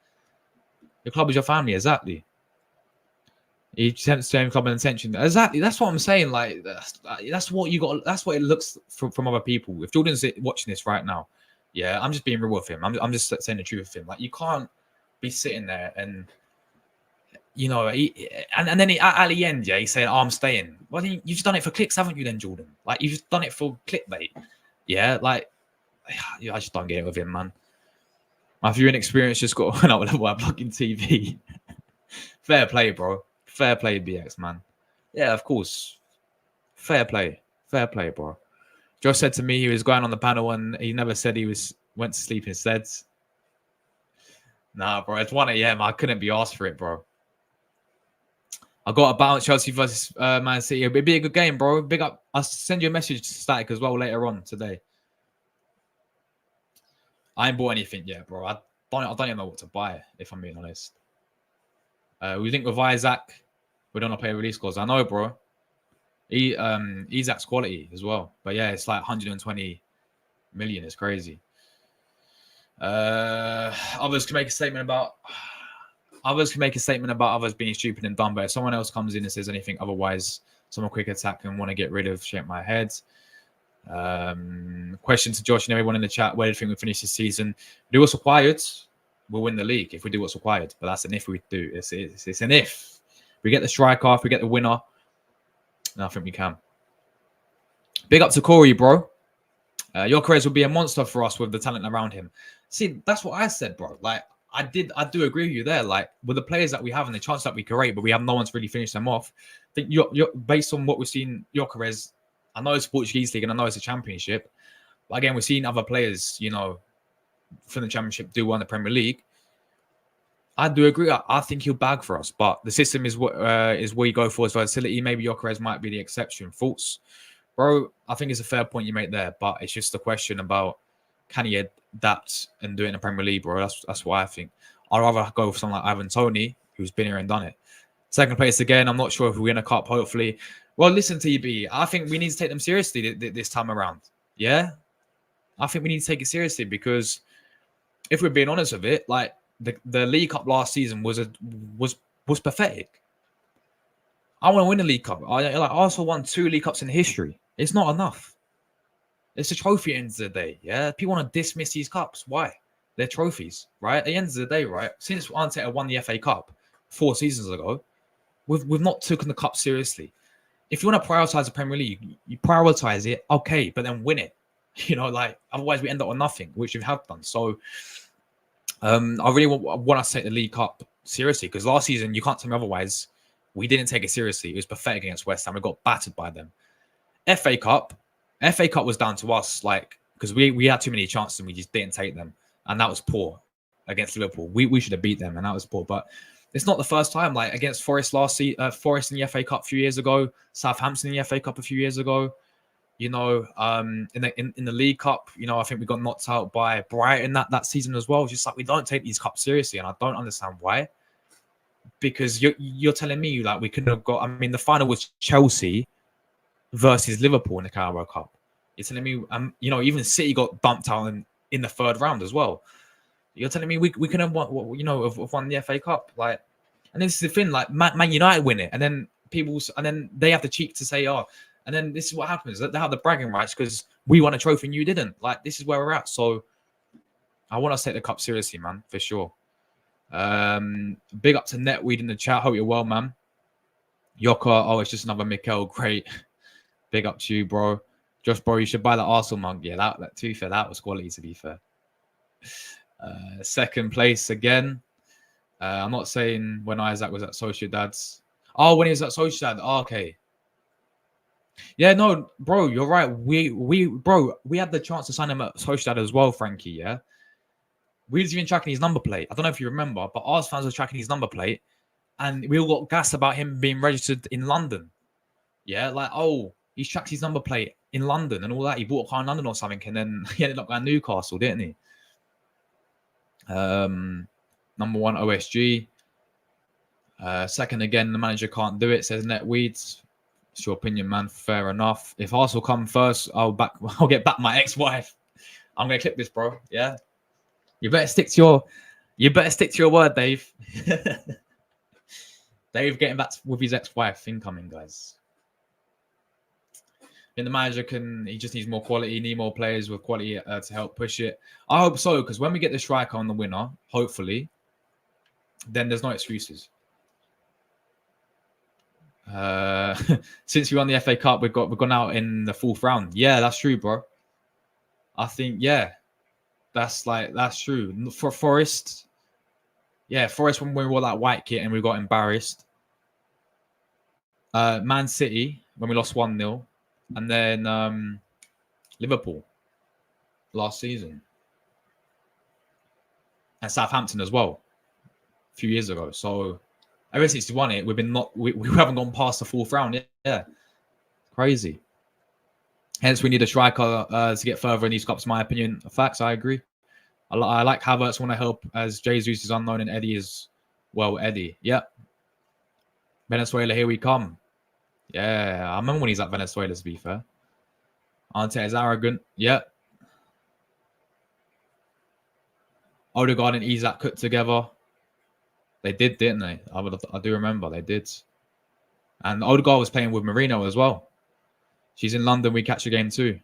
Your club is your family, exactly. He sends same club and intention. Exactly. That's what I'm saying. Like, that's what you got. That's what it looks from other people. If Jordan's watching this right now, yeah, I'm just being real with him. I'm just saying the truth with him. Like, you can't be sitting there and, you know, and then at the end, yeah, he's saying, "Oh, I'm staying." Well, then you've just done it for clicks, haven't you? Then, Jordan, like, you've just done it for clickbait. Yeah, like, I just don't get it with him, man. My viewing experience just got went up with while plugging TV. Fair play, bro. Fair play, BX, man. Yeah, of course. Fair play, bro. Josh said to me he was going on the panel and he never said he went to sleep instead. Nah, bro, it's 1 a.m. I couldn't be asked for it, bro. I got a bounce Chelsea versus Man City. It'd be a good game, bro. Big up. I'll send you a message to Static as well later on today. I ain't bought anything yet, bro. I don't even know what to buy, if I'm being honest. We think with Isaac, we don't want to pay release clause. I know, bro. Isaac's quality as well. But yeah, it's like 120 million. It's crazy. Others can make a statement about others being stupid and dumb, but if someone else comes in and says anything otherwise, someone quick attack and want to get rid of, shake my head. Question to Josh and everyone in the chat: where do you think we finish this season? Do what's required, we'll win the league if we do what's required. But that's an if we do. It's an if. We get the striker, if we get the winner, then I think we can. Big up to Corey, bro. Gyokeres will be a monster for us with the talent around him. See, that's what I said, bro. Like, I do agree with you there. Like, with the players that we have and the chance that we create, but we have no one to really finish them off. I think you're based on what we've seen, Gyokeres, I know it's Portuguese league and I know it's a championship, but again, we've seen other players, you know, from the championship do well in the Premier League. I do agree. I think he'll bag for us, but the system is where you go for as versatility. Maybe Gyokeres might be the exception. Thoughts, bro? I think it's a fair point you make there, but it's just a question about can he adapt and do it in the Premier League, bro? That's what I think. I'd rather go for someone like Toney, who's been here and done it. Second place again. I'm not sure if we win a cup. Hopefully. Well, listen, TB. I think we need to take them seriously this time around. Yeah, I think we need to take it seriously because if we're being honest with it, like the League Cup last season was pathetic. I want to win the League Cup. Arsenal won 2 League Cups in history. It's not enough. It's a trophy at the end of the day. Yeah, people want to dismiss these cups. Why? They're trophies, right? At the end of the day, right? Since Arteta won the FA Cup 4 seasons ago, we've not taken the cup seriously. If you want to prioritize the Premier League, you prioritize it, okay, but then win it. You know, like otherwise we end up on nothing, which we have done. So, I really want us to take the League Cup seriously because last season you can't tell me otherwise. We didn't take it seriously. It was pathetic against West Ham. We got battered by them. FA Cup was down to us, like because we had too many chances and we just didn't take them, and that was poor against Liverpool. We should have beat them, and that was poor, but. It's not the first time, like against Forest Forest in the FA Cup a few years ago, Southampton in the FA Cup a few years ago. You know, in the League Cup, you know, I think we got knocked out by Brighton that season as well. Just like we don't take these cups seriously, and I don't understand why. Because you're telling me like we couldn't have got. I mean, the final was Chelsea versus Liverpool in the Carabao Cup. You're telling me, you know, even City got bumped out in the 3rd round as well. You're telling me we couldn't have won, you know, have won the FA Cup, like, and this is the thing, like Man United win it, and then they have the cheek to say, oh, and then this is what happens. They have the bragging rights because we won a trophy and you didn't. Like, this is where we're at. So I want us to take the cup seriously, man, for sure. Big up to Netweed in the chat. Hope you're well, man. Yoka, oh, it's just another Mikel. Great. Big up to you, bro. Josh, bro, you should buy the Arsenal mug. Yeah, that to be fair, that was quality, to be fair. Second place again. I'm not saying when Isaac was at Sociedad's. Oh, when he was at Sociedad. Oh, okay. Yeah, no, bro, you're right. We had the chance to sign him at Sociedad as well, Frankie. Yeah, we was even tracking his number plate. I don't know if you remember, but Ars fans were tracking his number plate. And we all got gas about him being registered in London. Yeah, like, oh, he tracks his number plate in London and all that. He bought a car in London or something, and then he ended up going to Newcastle, didn't he? Number 1 OSG. Second, again, the manager can't do it, says Netweeds. It's your opinion, man. Fair enough. If Arsenal come first, I'll get back my ex-wife. I'm gonna clip this, bro. Yeah. You better stick to your word, Dave. Dave getting back with his ex-wife incoming, guys. And the manager he just needs more quality, need more players with quality to help push it. I hope so, because when we get the striker on the winner, hopefully, then there's no excuses. Since we won the FA Cup, we've gone out in the 4th round. Yeah, that's true, bro. I think, yeah, that's true. For Forest, yeah, Forest when we wore that white kit and we got embarrassed. Man City when we lost 1-0, and then Liverpool last season, and Southampton as well a few years ago. So ever since we won it, we haven't gone past the 4th round. Yeah, crazy. Hence, we need a striker to get further in these cups. My opinion, facts. I agree. I like Havertz. Want to help as Jesus is unknown and Eddie is Eddie. Yeah. Venezuela, here we come. Yeah, I remember when he's at Venezuela. To be fair, Arteta is arrogant. Yeah. Odegaard and Isak put together. They did, didn't they? I do remember they did. And Odegaard was playing with Merino as well. She's in London. We catch a game too.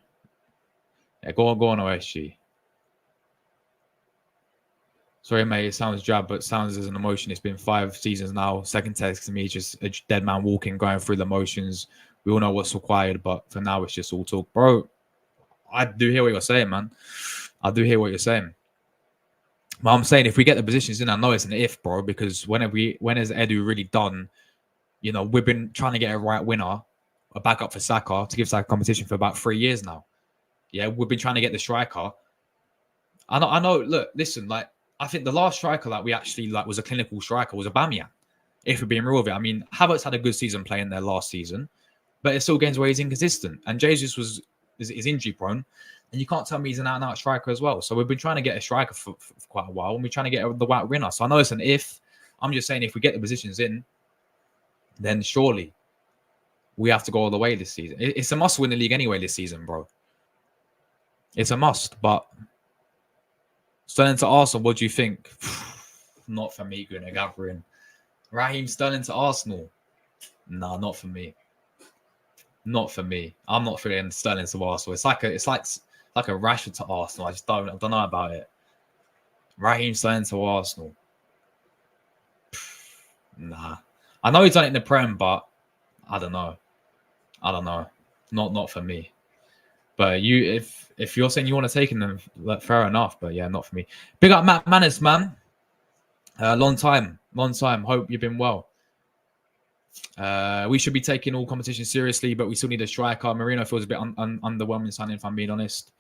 Yeah, go on, OSG. Sorry, mate. It sounds drab, but sounds as an emotion. It's been 5 seasons now. Second text to me, just a dead man walking, going through the motions. We all know what's required, but for now, it's just all talk, bro. I do hear what you're saying, man. I do hear what you're saying. But I'm saying if we get the positions in, I know it's an if, bro, because when has Edu really done? You know, we've been trying to get a right winner, a backup for Saka, to give Saka competition for about 3 years now. Yeah, we've been trying to get the striker. I know. Look, listen, like, I think the last striker that we actually was a clinical striker was Aubameyang. If we're being real with it, I mean, Havertz had a good season playing there last season, but it still games where he's inconsistent. And Jesus is injury prone, and you can't tell me he's an out-and-out striker as well. So we've been trying to get a striker for quite a while, and we're trying to get the right winner. So I know it's an if. I'm just saying if we get the positions in, then surely we have to go all the way this season. It's a must win the league anyway this season, bro. It's a must, but Sterling to Arsenal, what do you think? Not for me, Gunnar Gathering. Raheem Sterling to Arsenal. No, not for me. Not for me. I'm not feeling Sterling to Arsenal. It's like a Rashford to Arsenal. I don't know about it. Raheem Sterling to Arsenal. Nah. I know he's done it in the Prem, but I don't know. Not for me. But if you're saying you want to take him, then fair enough. But yeah, not for me. Big up Matt Manis, man. Long time. Hope you've been well. We should be taking all competitions seriously, but we still need a striker. Merino feels a bit underwhelming signing, if I'm being honest.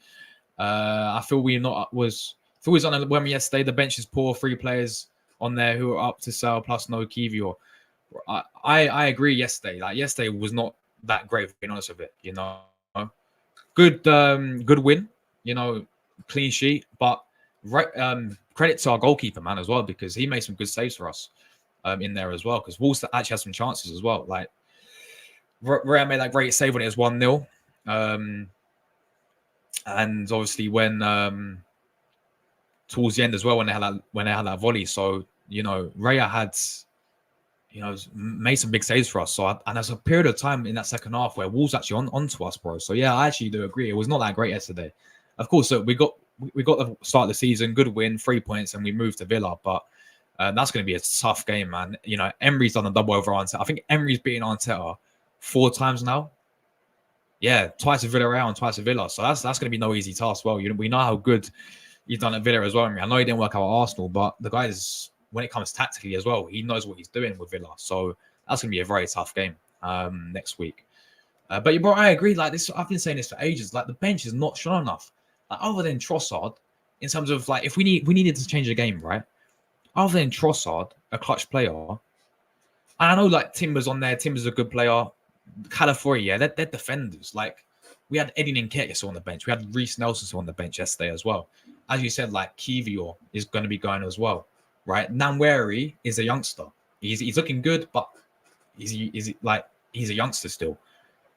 I feel he's underwhelming yesterday. The bench is poor. 3 players on there who are up to sell, plus no Kiwior. I agree yesterday. Like, yesterday was not that great, being honest with it, you know. Good win, you know, clean sheet, but credit to our goalkeeper, man, as well, because he made some good saves for us in there as well, because Wolves actually had some chances as well. Like, Ray made that great save when it was 1-0. And obviously when towards the end as well, when they had that volley. So, you know, Raya had, you know, made some big saves for us. So, and there's a period of time in that second half where Wolves actually onto us, bro. So yeah, I actually do agree. It was not that great yesterday. Of course, we got the start of the season, good win, 3 points, and we moved to Villa. But that's going to be a tough game, man. You know, Emery's done a double over Arteta. I think Emery's beaten Arteta 4 times now. Yeah, twice at Villarreal and twice at Villa. So that's going to be no easy task. Well, we know how good you've done at Villa as well. I know he didn't work out at Arsenal, but the guy is, when it comes tactically as well, he knows what he's doing with Villa. So that's going to be a very tough game next week. But bro, I agree. Like this, I've been saying this for ages. Like, the bench is not strong enough. Like, other than Trossard, in terms of, like, if we needed to change the game, right? Other than Trossard, a clutch player, I know like Timber's on there. Timber's a good player. Calafiori, yeah, they're defenders. Like we had Eddie Nketiah on the bench. We had Reece Nelson on the bench yesterday as well. As you said, like Kiwior is going to be going as well, right? Nwaneri is a youngster. He's looking good, but he's a youngster still.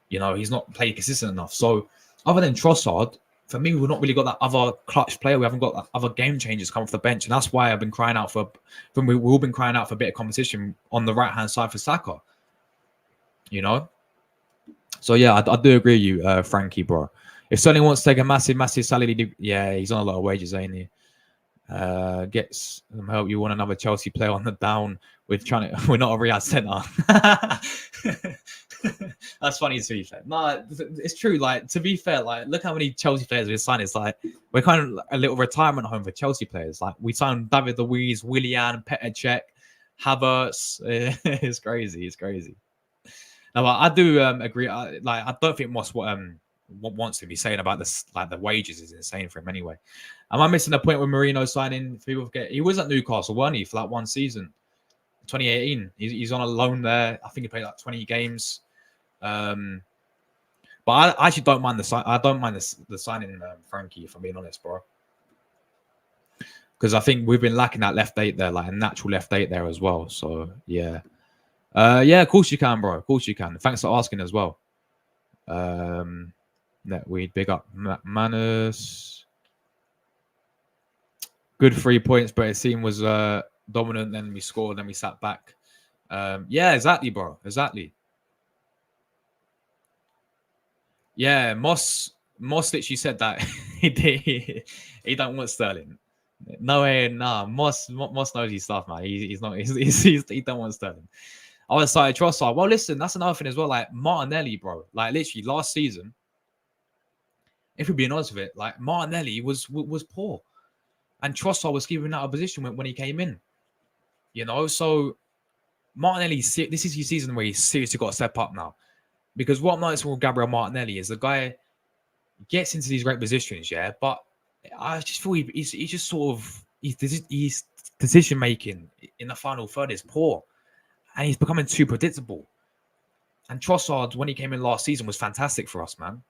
You know, he's not played consistent enough. So other than Trossard, for me, we've not really got that other clutch player. We haven't got that other game changers coming off the bench, and that's why I've been crying out for. We've all been crying out for a bit of competition on the right hand side for Saka. You know. So yeah, I do agree with you, Frankie, bro. If Sterling wants to take a massive salary, yeah, he's on a lot of wages, ain't he? Gets some help. You want another Chelsea player on the down? We're not a Riyadh centre. That's funny to be fair. No, it's true. Like to be fair, like look how many Chelsea players we signed. It's like we're kind of a little retirement home for Chelsea players. Like we signed David Luiz, Willian, Petr Cech, Havertz. It's crazy. It's crazy. No, I do agree. I don't think Moss wants to be saying about this. Like the wages is insane for him anyway. Am I missing the point with Merino signing? People forget he was at Newcastle, wasn't he, for like one season, 2018. He's on a loan there. I think he played like 20 games. But I actually don't mind the signing, Frankie. If I'm being honest, bro, because I think we've been lacking that left eight there, like a natural left eight there as well. So yeah. Yeah, of course you can, bro. Of course you can. Thanks for asking as well. Netweed, big up Manus. Good 3 points, but it seemed was dominant. Then we scored, then we sat back. Yeah, exactly, bro. Exactly. Yeah, Moss literally said that he don't want Sterling. No way, nah. Moss knows his stuff, man. He don't want Sterling. I was like Trossard. Well, listen, that's another thing as well. Like Martinelli, bro. Like literally last season, if we're being honest with it, like Martinelli was poor, and Trossard was keeping out of position when he came in. You know, so Martinelli, this is his season where he's seriously got to step up now, because what I'm noticing with Gabriel Martinelli is the guy gets into these great positions, yeah, but I just feel he's just sort of his decision making in the final third is poor. And he's becoming too predictable. And Trossard, when he came in last season, was fantastic for us, man.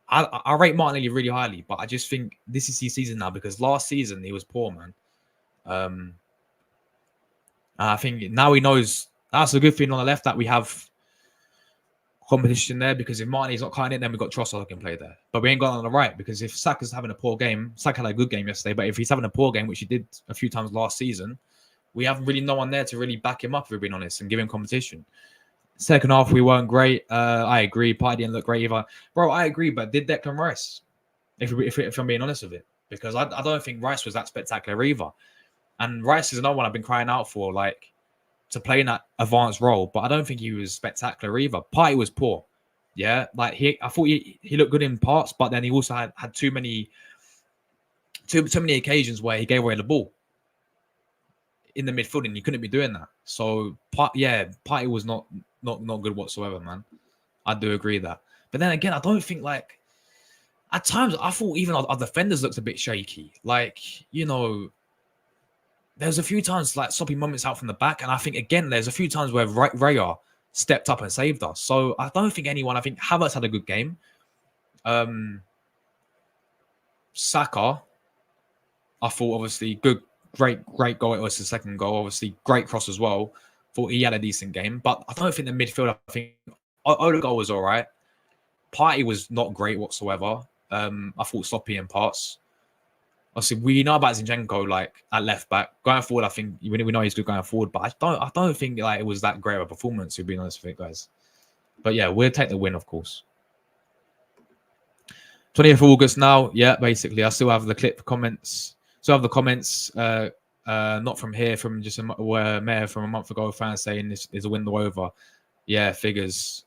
I rate Martinelli really highly, but I just think this is his season now because last season he was poor, man. I think now he knows that's a good thing on the left that we have competition there, because if Martinelli's not cutting it, then we've got Trossard who can play there. But we ain't got on the right, because if Saka's having a poor game, Saka had a good game yesterday, but if he's having a poor game, which he did a few times last season, we haven't really no one there to really back him up, if we're being honest, and give him competition. Second half, we weren't great. I agree. Partey didn't look great either. Bro, I agree, but did Declan Rice? If I'm being honest with it. Because I don't think Rice was that spectacular either. And Rice is another one I've been crying out for, like, to play in that advanced role, but I don't think he was spectacular either. Partey was poor. Yeah, like I thought he looked good in parts, but then he also had too many occasions where he gave away the ball in the midfield, and you couldn't be doing that. So Partey was not good whatsoever, man. I do agree with that. But then again, I don't think, like, at times I thought even our defenders looked a bit shaky. Like, you know, there's a few times like sloppy moments out from the back, and I think again there's a few times where Raya stepped up and saved us. So I don't think anyone. I think Havertz had a good game. Saka, I thought obviously good. Great goal. It was the second goal. Obviously, great cross as well. Thought he had a decent game. But I don't think the midfield, I think Odegaard was all right. Partey was not great whatsoever. I thought sloppy in parts. Obviously, we know about Zinchenko, like, at left back. Going forward, I think we know he's good going forward. But I don't think like it was that great of a performance, to be honest with you guys. But yeah, we'll take the win, of course. 20th of August now. Yeah, basically. I still have the clip comments. So I have the comments, not from here, from just a mayor from a month ago, fans saying this is a window over. Yeah, figures.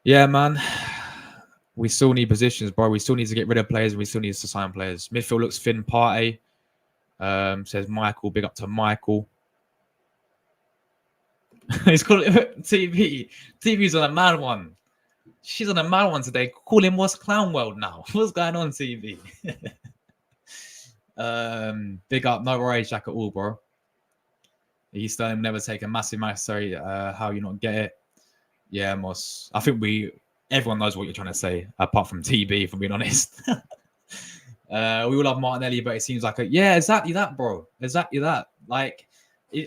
Yeah, man. We still need positions, bro. We still need to get rid of players, and we still need to sign players. Midfield looks thin. Partey, says Michael. Big up to Michael. He's calling TV. TV's on a mad one. She's on a mad one today. Call him what's Clown World now. What's going on, TV? Big up, no worries, Jack at all, bro. He's Sterling never take a massive match. Sorry, how you not get it? Yeah, Moss. I think everyone knows what you're trying to say, apart from TB, if I'm being honest. We all love Martinelli, but it seems like exactly that, bro. Exactly that. Like,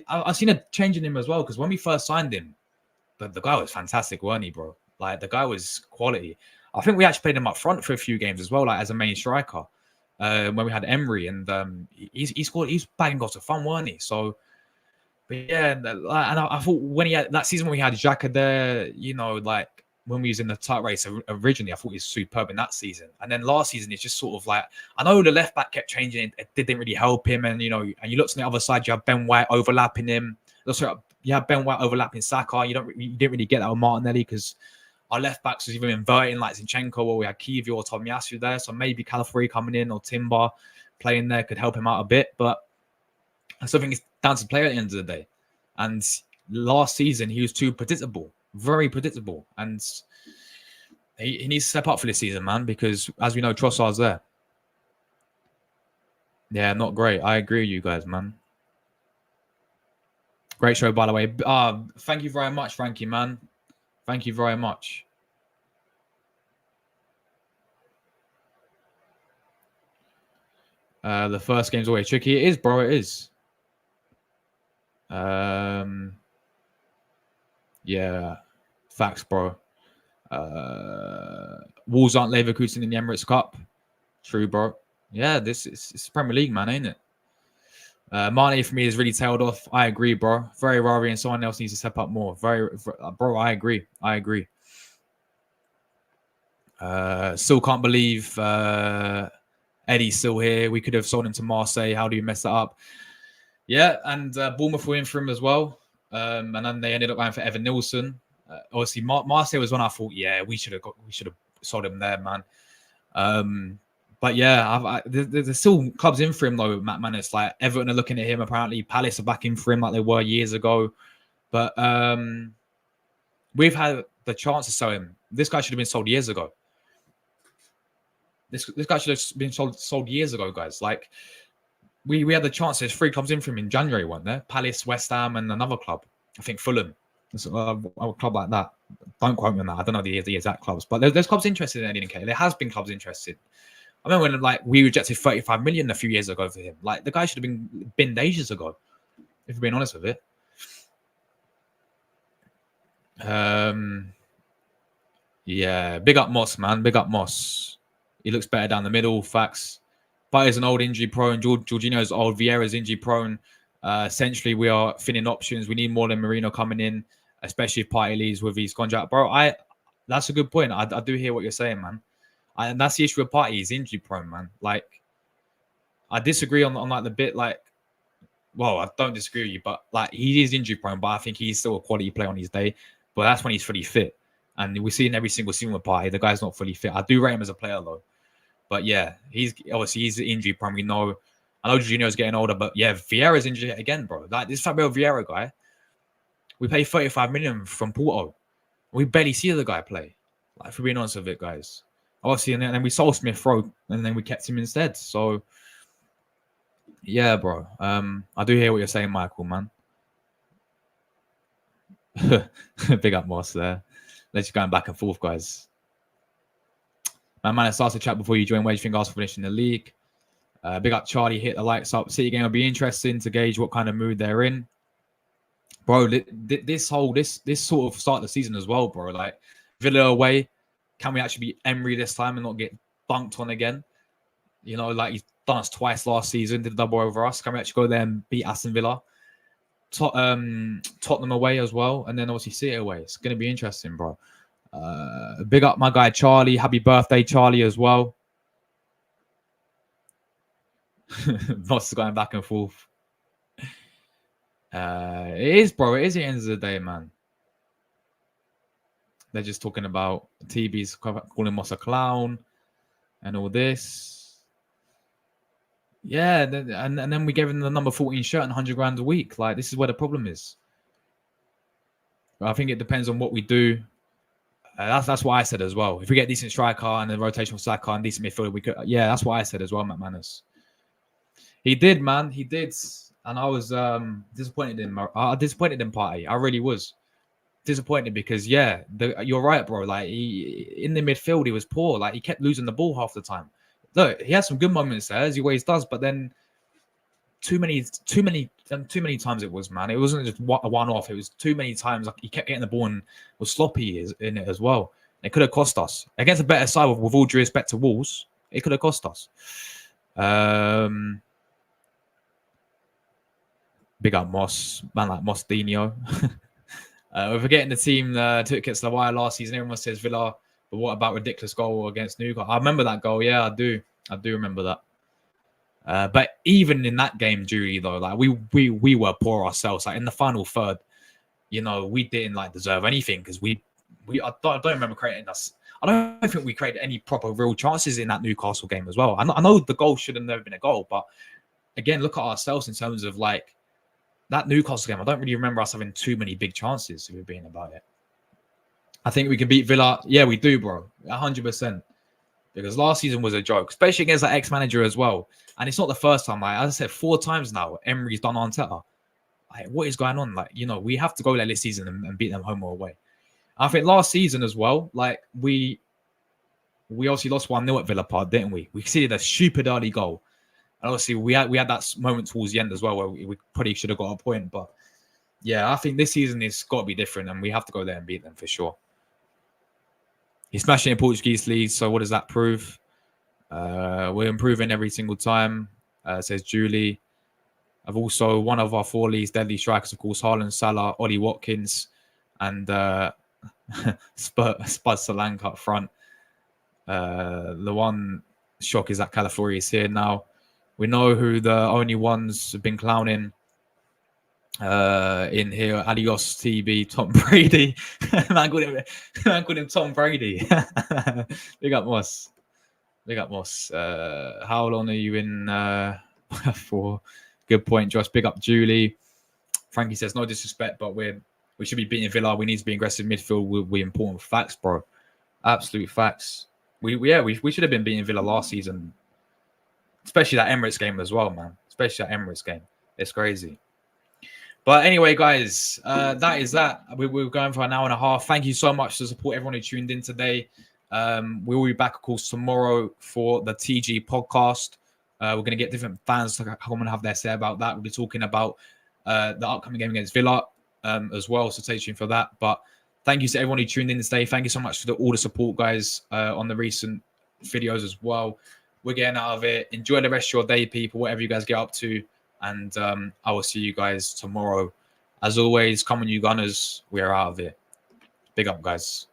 I've seen a change in him as well, because when we first signed him, the guy was fantastic, weren't he, bro? Like, the guy was quality. I think we actually played him up front for a few games as well, like as a main striker, when we had Emery, and he's bagging goals for fun, weren't he? So, but yeah, and I thought when he had that season when we had Xhaka there, you know, like when we was in the tight race originally, I thought he was superb in that season. And then last season, it's just sort of like, I know the left back kept changing, it didn't really help him. And, you know, and you looked on the other side, you have Ben White overlapping him. You have Ben White overlapping Saka. You didn't really get that with Martinelli, because our left backs was either inverting like Zinchenko, or we had Kiwior or Tomiyasu there. So maybe Calafuri coming in or Timber playing there could help him out a bit. But I still think it's down to the player at the end of the day. And last season, he was too predictable, very predictable. And he needs to step up for this season, man, because as we know, Trossard's there. Yeah, not great. I agree with you guys, man. Great show, by the way. Thank you very much, Frankie, man. Thank you very much. The first game's always tricky. It is, bro. It is. Yeah, facts, bro. Wolves aren't Leverkusen in the Emirates Cup. True, bro. Yeah, it's Premier League, man, ain't it? Mane for me is really tailed off. I agree, bro. Very worrying, and someone else needs to step up more. Bro, I agree. Still can't believe Eddie's still here. We could have sold him to Marseille. How do you mess that up? Yeah, and Bournemouth were in for him as well. And then they ended up going for Evan Nilsson. Obviously, Marseille was one I thought, yeah, we should have sold him there, man. But yeah, there's still clubs in for him though, Matt Manus. Like Everton are looking at him. Apparently, Palace are back in for him like they were years ago. But we've had the chance to sell him. This guy should have been sold years ago. This guy should have been sold years ago, guys. Like we had the chance. There's 3 clubs in for him in January, weren't there? Palace, West Ham, and another club. I think Fulham. It's a club like that. Don't quote me on that. I don't know the exact clubs, but there's clubs interested in Eddie Nketiah. There has been clubs interested. I remember when we rejected 35 million a few years ago for him. Like the guy should have been binned ages ago, if we're being honest with it. Yeah, big up Moss, man. Big up Moss. He looks better down the middle. Facts. But he's an old injury prone. Jorginho's old. Vieira's injury prone. Essentially, we are thinning options. We need more than Merino coming in, especially if Partey leaves with his contract. Bro, that's a good point. I do hear what you're saying, man. And that's the issue with Partey. He's injury prone, man. Like, I disagree on like the bit, like, well, I don't disagree with you, but like he is injury prone, but I think he's still a quality player on his day. But that's when he's fully fit. And we see in every single season with Partey, the guy's not fully fit. I do rate him as a player though. But yeah, he's injury prone. I know Jorginho's getting older, but yeah, Vieira's injured again, bro. Like this Fabio Vieira guy, we pay 35 million from Porto. We barely see the guy play. Like, if we're being honest with it, guys. Obviously, and then we sold Smith Rowe, and then we kept him instead. So, yeah, bro. I do hear what you're saying, Michael, man. Big up Moss there. Let's just going back and forth, guys. Man, it starts to chat before you join. Where do you think Arsenal finish in the league? Big up Charlie, hit the likes up. City game will be interesting to gauge what kind of mood they're in. Bro, this sort of start of the season as well, bro. Like, Villa away. Can we actually be Emery this time and not get bunked on again? You know, like he's done us twice last season, did a double over us. Can we actually go there and beat Aston Villa? Tottenham away as well. And then obviously City away. It's going to be interesting, bro. Big up my guy, Charlie. Happy birthday, Charlie, as well. Lots going back and forth. It is, bro. It is the end of the day, man. They're just talking about TB's calling Moss a clown and all this. Yeah, and then we gave him the number 14 shirt and 100 grand a week. Like, this is where the problem is. But I think it depends on what we do. That's what I said as well. If we get decent striker and a rotational Saka and decent midfielder, we could. Yeah, that's what I said as well, Matt Manus. He did, man. He did. and I was disappointed in Partey. I really was disappointed because you're right, bro. Like in the midfield, he was poor. Like he kept losing the ball half the time. Look, he had some good moments there, as he always does, but then too many times it was, man. It wasn't just a one-off. It was too many times. Like he kept getting the ball and was sloppy in it as well. It could have cost us against a better side. With all due respect to Wolves, it could have cost us. Big up Moss, man, like Moss Dino. We're forgetting the team took it to the wire last season. Everyone says Villa, but what about ridiculous goal against Newcastle? I remember that goal. Yeah, I do remember that. But even in that game, Jury, though, like we were poor ourselves. Like in the final third, you know, we didn't like deserve anything because I don't remember creating us. I don't think we created any proper real chances in that Newcastle game as well. I know the goal should have never been a goal, but again, look at ourselves in terms of like that Newcastle game. I don't really remember us having too many big chances, if we're being about it. I think we can beat Villa. Yeah, we do, bro. 100%. Because last season was a joke, especially against that ex-manager as well. And it's not the first time. Like, as I said, 4 times now, Emery's done Arteta. Like, what is going on? Like, you know, we have to go there this season and beat them home or away. I think last season as well, like, we obviously lost 1-0 at Villa Park, didn't we? We conceded a stupid early goal. And obviously, we had that moment towards the end as well where we probably should have got a point. But, yeah, I think this season has got to be different, and we have to go there and beat them for sure. He's smashing in Portuguese league, so what does that prove? We're improving every single time, says Julie. I've also, one of our 4 leagues, deadly strikers, of course, Haaland, Salah, Ollie Watkins, and Spud Solanke up front. The one shock is that Calafiori is here now. We know who the only ones have been clowning in here. Adios, TB, Tom Brady. man called him Tom Brady. Big up Moss. How long are you in for? Good point, Josh. Big up Julie. Frankie says, no disrespect, but we should be beating Villa. We need to be aggressive midfield. We're important. Facts, bro. Absolute facts. We should have been beating Villa last season. Especially that Emirates game as well, man. Especially that Emirates game. It's crazy. But anyway, guys, that is that. We're going for an hour and a half. Thank you so much to support everyone who tuned in today. We will be back, of course, tomorrow for the TG podcast. We're going to get different fans to come and have their say about that. We'll be talking about the upcoming game against Villa as well. So stay tuned for that. But thank you to everyone who tuned in today. Thank you so much for all the support, guys, on the recent videos as well. We're getting out of it. Enjoy the rest of your day, people, whatever you guys get up to. And I will see you guys tomorrow. As always, come on, you Gunners. We are out of it. Big up, guys.